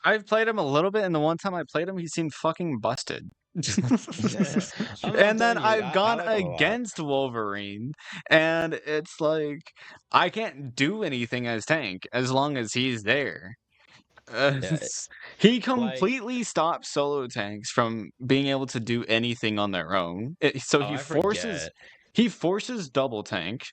I've played him a little bit, and the one time I played him, he seemed fucking busted. I'm And then telling you, I've I gone like him a lot. against Wolverine, and it's like I can't do anything as tank as long as he's there. Yeah, He like, completely stops solo tanks from being able to do anything on their own. So oh, I forget. he forces double tank,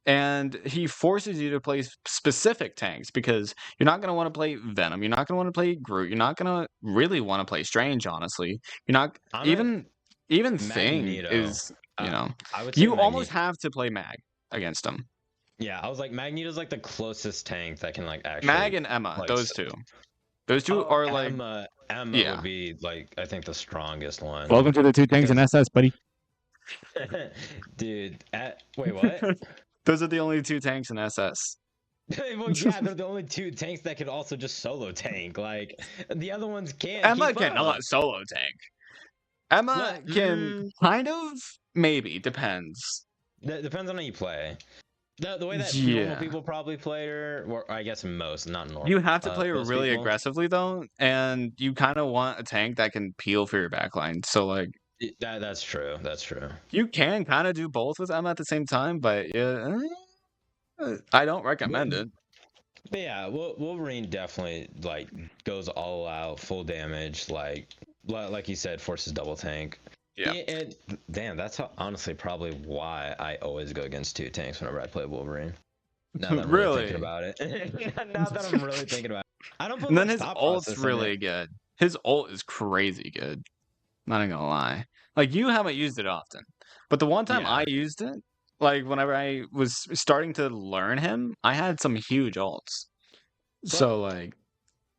and he forces you to play specific tanks because you're not going to want to play Venom, you're not going to want to play Groot, you're not going to really want to play Strange, honestly. You're not I'm a even Thing Magneto. is, I would say you almost Magneto. have to play Mag against him. Yeah, I was like, Magneto's like the closest tank that can like Mag actually and Emma, like. those two. Those two Oh, are like, Emma would yeah. be like I think the strongest one. Welcome to the two tanks in Because, SS, buddy. dude, wait, what? Those are the only two tanks in SS. Well, yeah, they're the only two tanks that could also just solo tank. Like the other ones can't Emma keep up. cannot solo tank. Emma What? can kind of, maybe, depends. That depends on how you play. The way that normal Yeah. people probably play her, or I guess most, not normal. You have to play her most really people. aggressively, though, and you kind of want a tank that can peel for your backline. So, like, That's true. That's true. you can kind of do both with Emma at the same time, but yeah, I don't recommend it. But yeah, Wolverine definitely like goes all out, full damage, like you said, forces double tank. Yeah. And damn, that's honestly probably why I always go against two tanks whenever I play Wolverine. Now that I'm really thinking about it. Now that I'm really thinking about it. I don't put And then much his thought ult's process in really it. good. His ult is crazy good. Not gonna lie. Like, you haven't used it often, but the one time Yeah. I used it, like whenever I was starting to learn him, I had some huge ults. So like,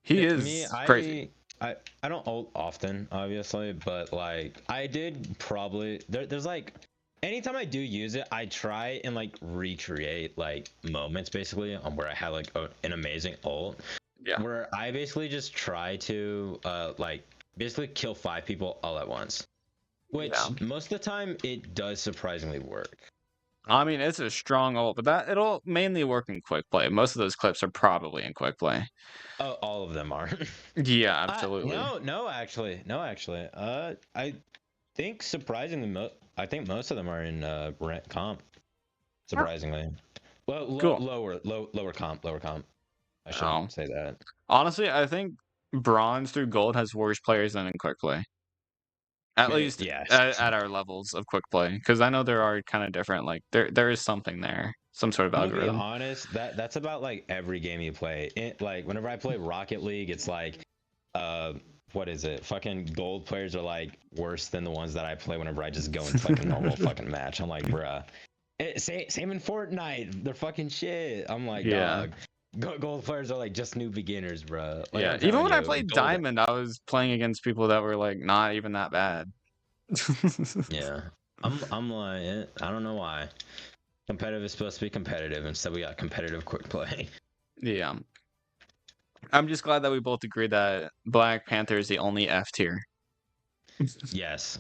he is crazy. I don't ult often, obviously, but like I did probably there's like anytime I do use it, I try and like recreate like moments basically on where I had like an amazing ult. Yeah. Where I basically just try to like basically kill 5 people all at once. Which most of the time it does surprisingly work. I mean, it's a strong ult, but it'll mainly work in quick play. Most of those clips are probably in quick play. Oh, all of them are. Yeah, absolutely. No, actually. I think surprisingly, I think most of them are in rent comp. Surprisingly, Cool. lower comp. I shouldn't say that. Honestly, I think bronze through gold has worse players than in quick play. At least at our levels of quick play, because I know there are kind of different. Like there is something there, some sort of I'm gonna algorithm. be honest, that's about like every game you play. Like whenever I play Rocket League, it's like, what is it? Fucking gold players are like worse than the ones that I play whenever I just go into like a normal fucking match. I'm like, bruh. Same in Fortnite. They're fucking shit. I'm like, dog. Gold players are like just new beginners, bro. Like, yeah, even when I played Diamond, I was playing against people that were like not even that bad. Yeah, I'm like, I don't know why. Competitive is supposed to be competitive. Instead, we got competitive quick play. Yeah, I'm just glad that we both agree that Black Panther is the only F tier. Yes.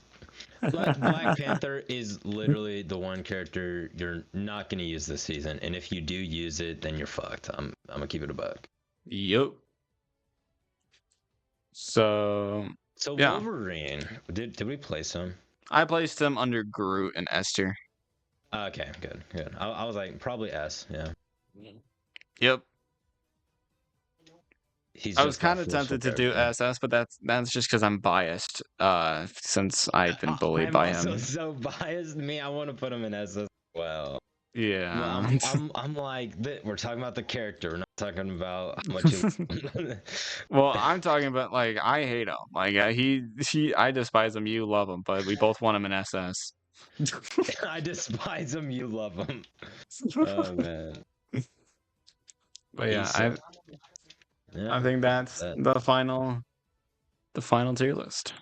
Black Panther is literally the one character you're not gonna use this season, and if you do use it, then you're fucked. I'm gonna keep it a buck. Yup. So yeah. Wolverine, did we place him? I placed him under Groot and S tier. Okay, good. I was like probably S. Yeah. Yep. I was kind of that tempted to do character. SS, but that's just because I'm biased. Since I've been bullied by him. I'm also so biased. I want to put him in SS as well. Yeah. I'm like, we're talking about the character. We're not talking about how much you. Well, I'm talking about like I hate him. Like I despise him. You love him, but we both want him in SS. I despise him. You love him. Oh man. But He's yeah, so. Yeah. I think that's That. the final tier list.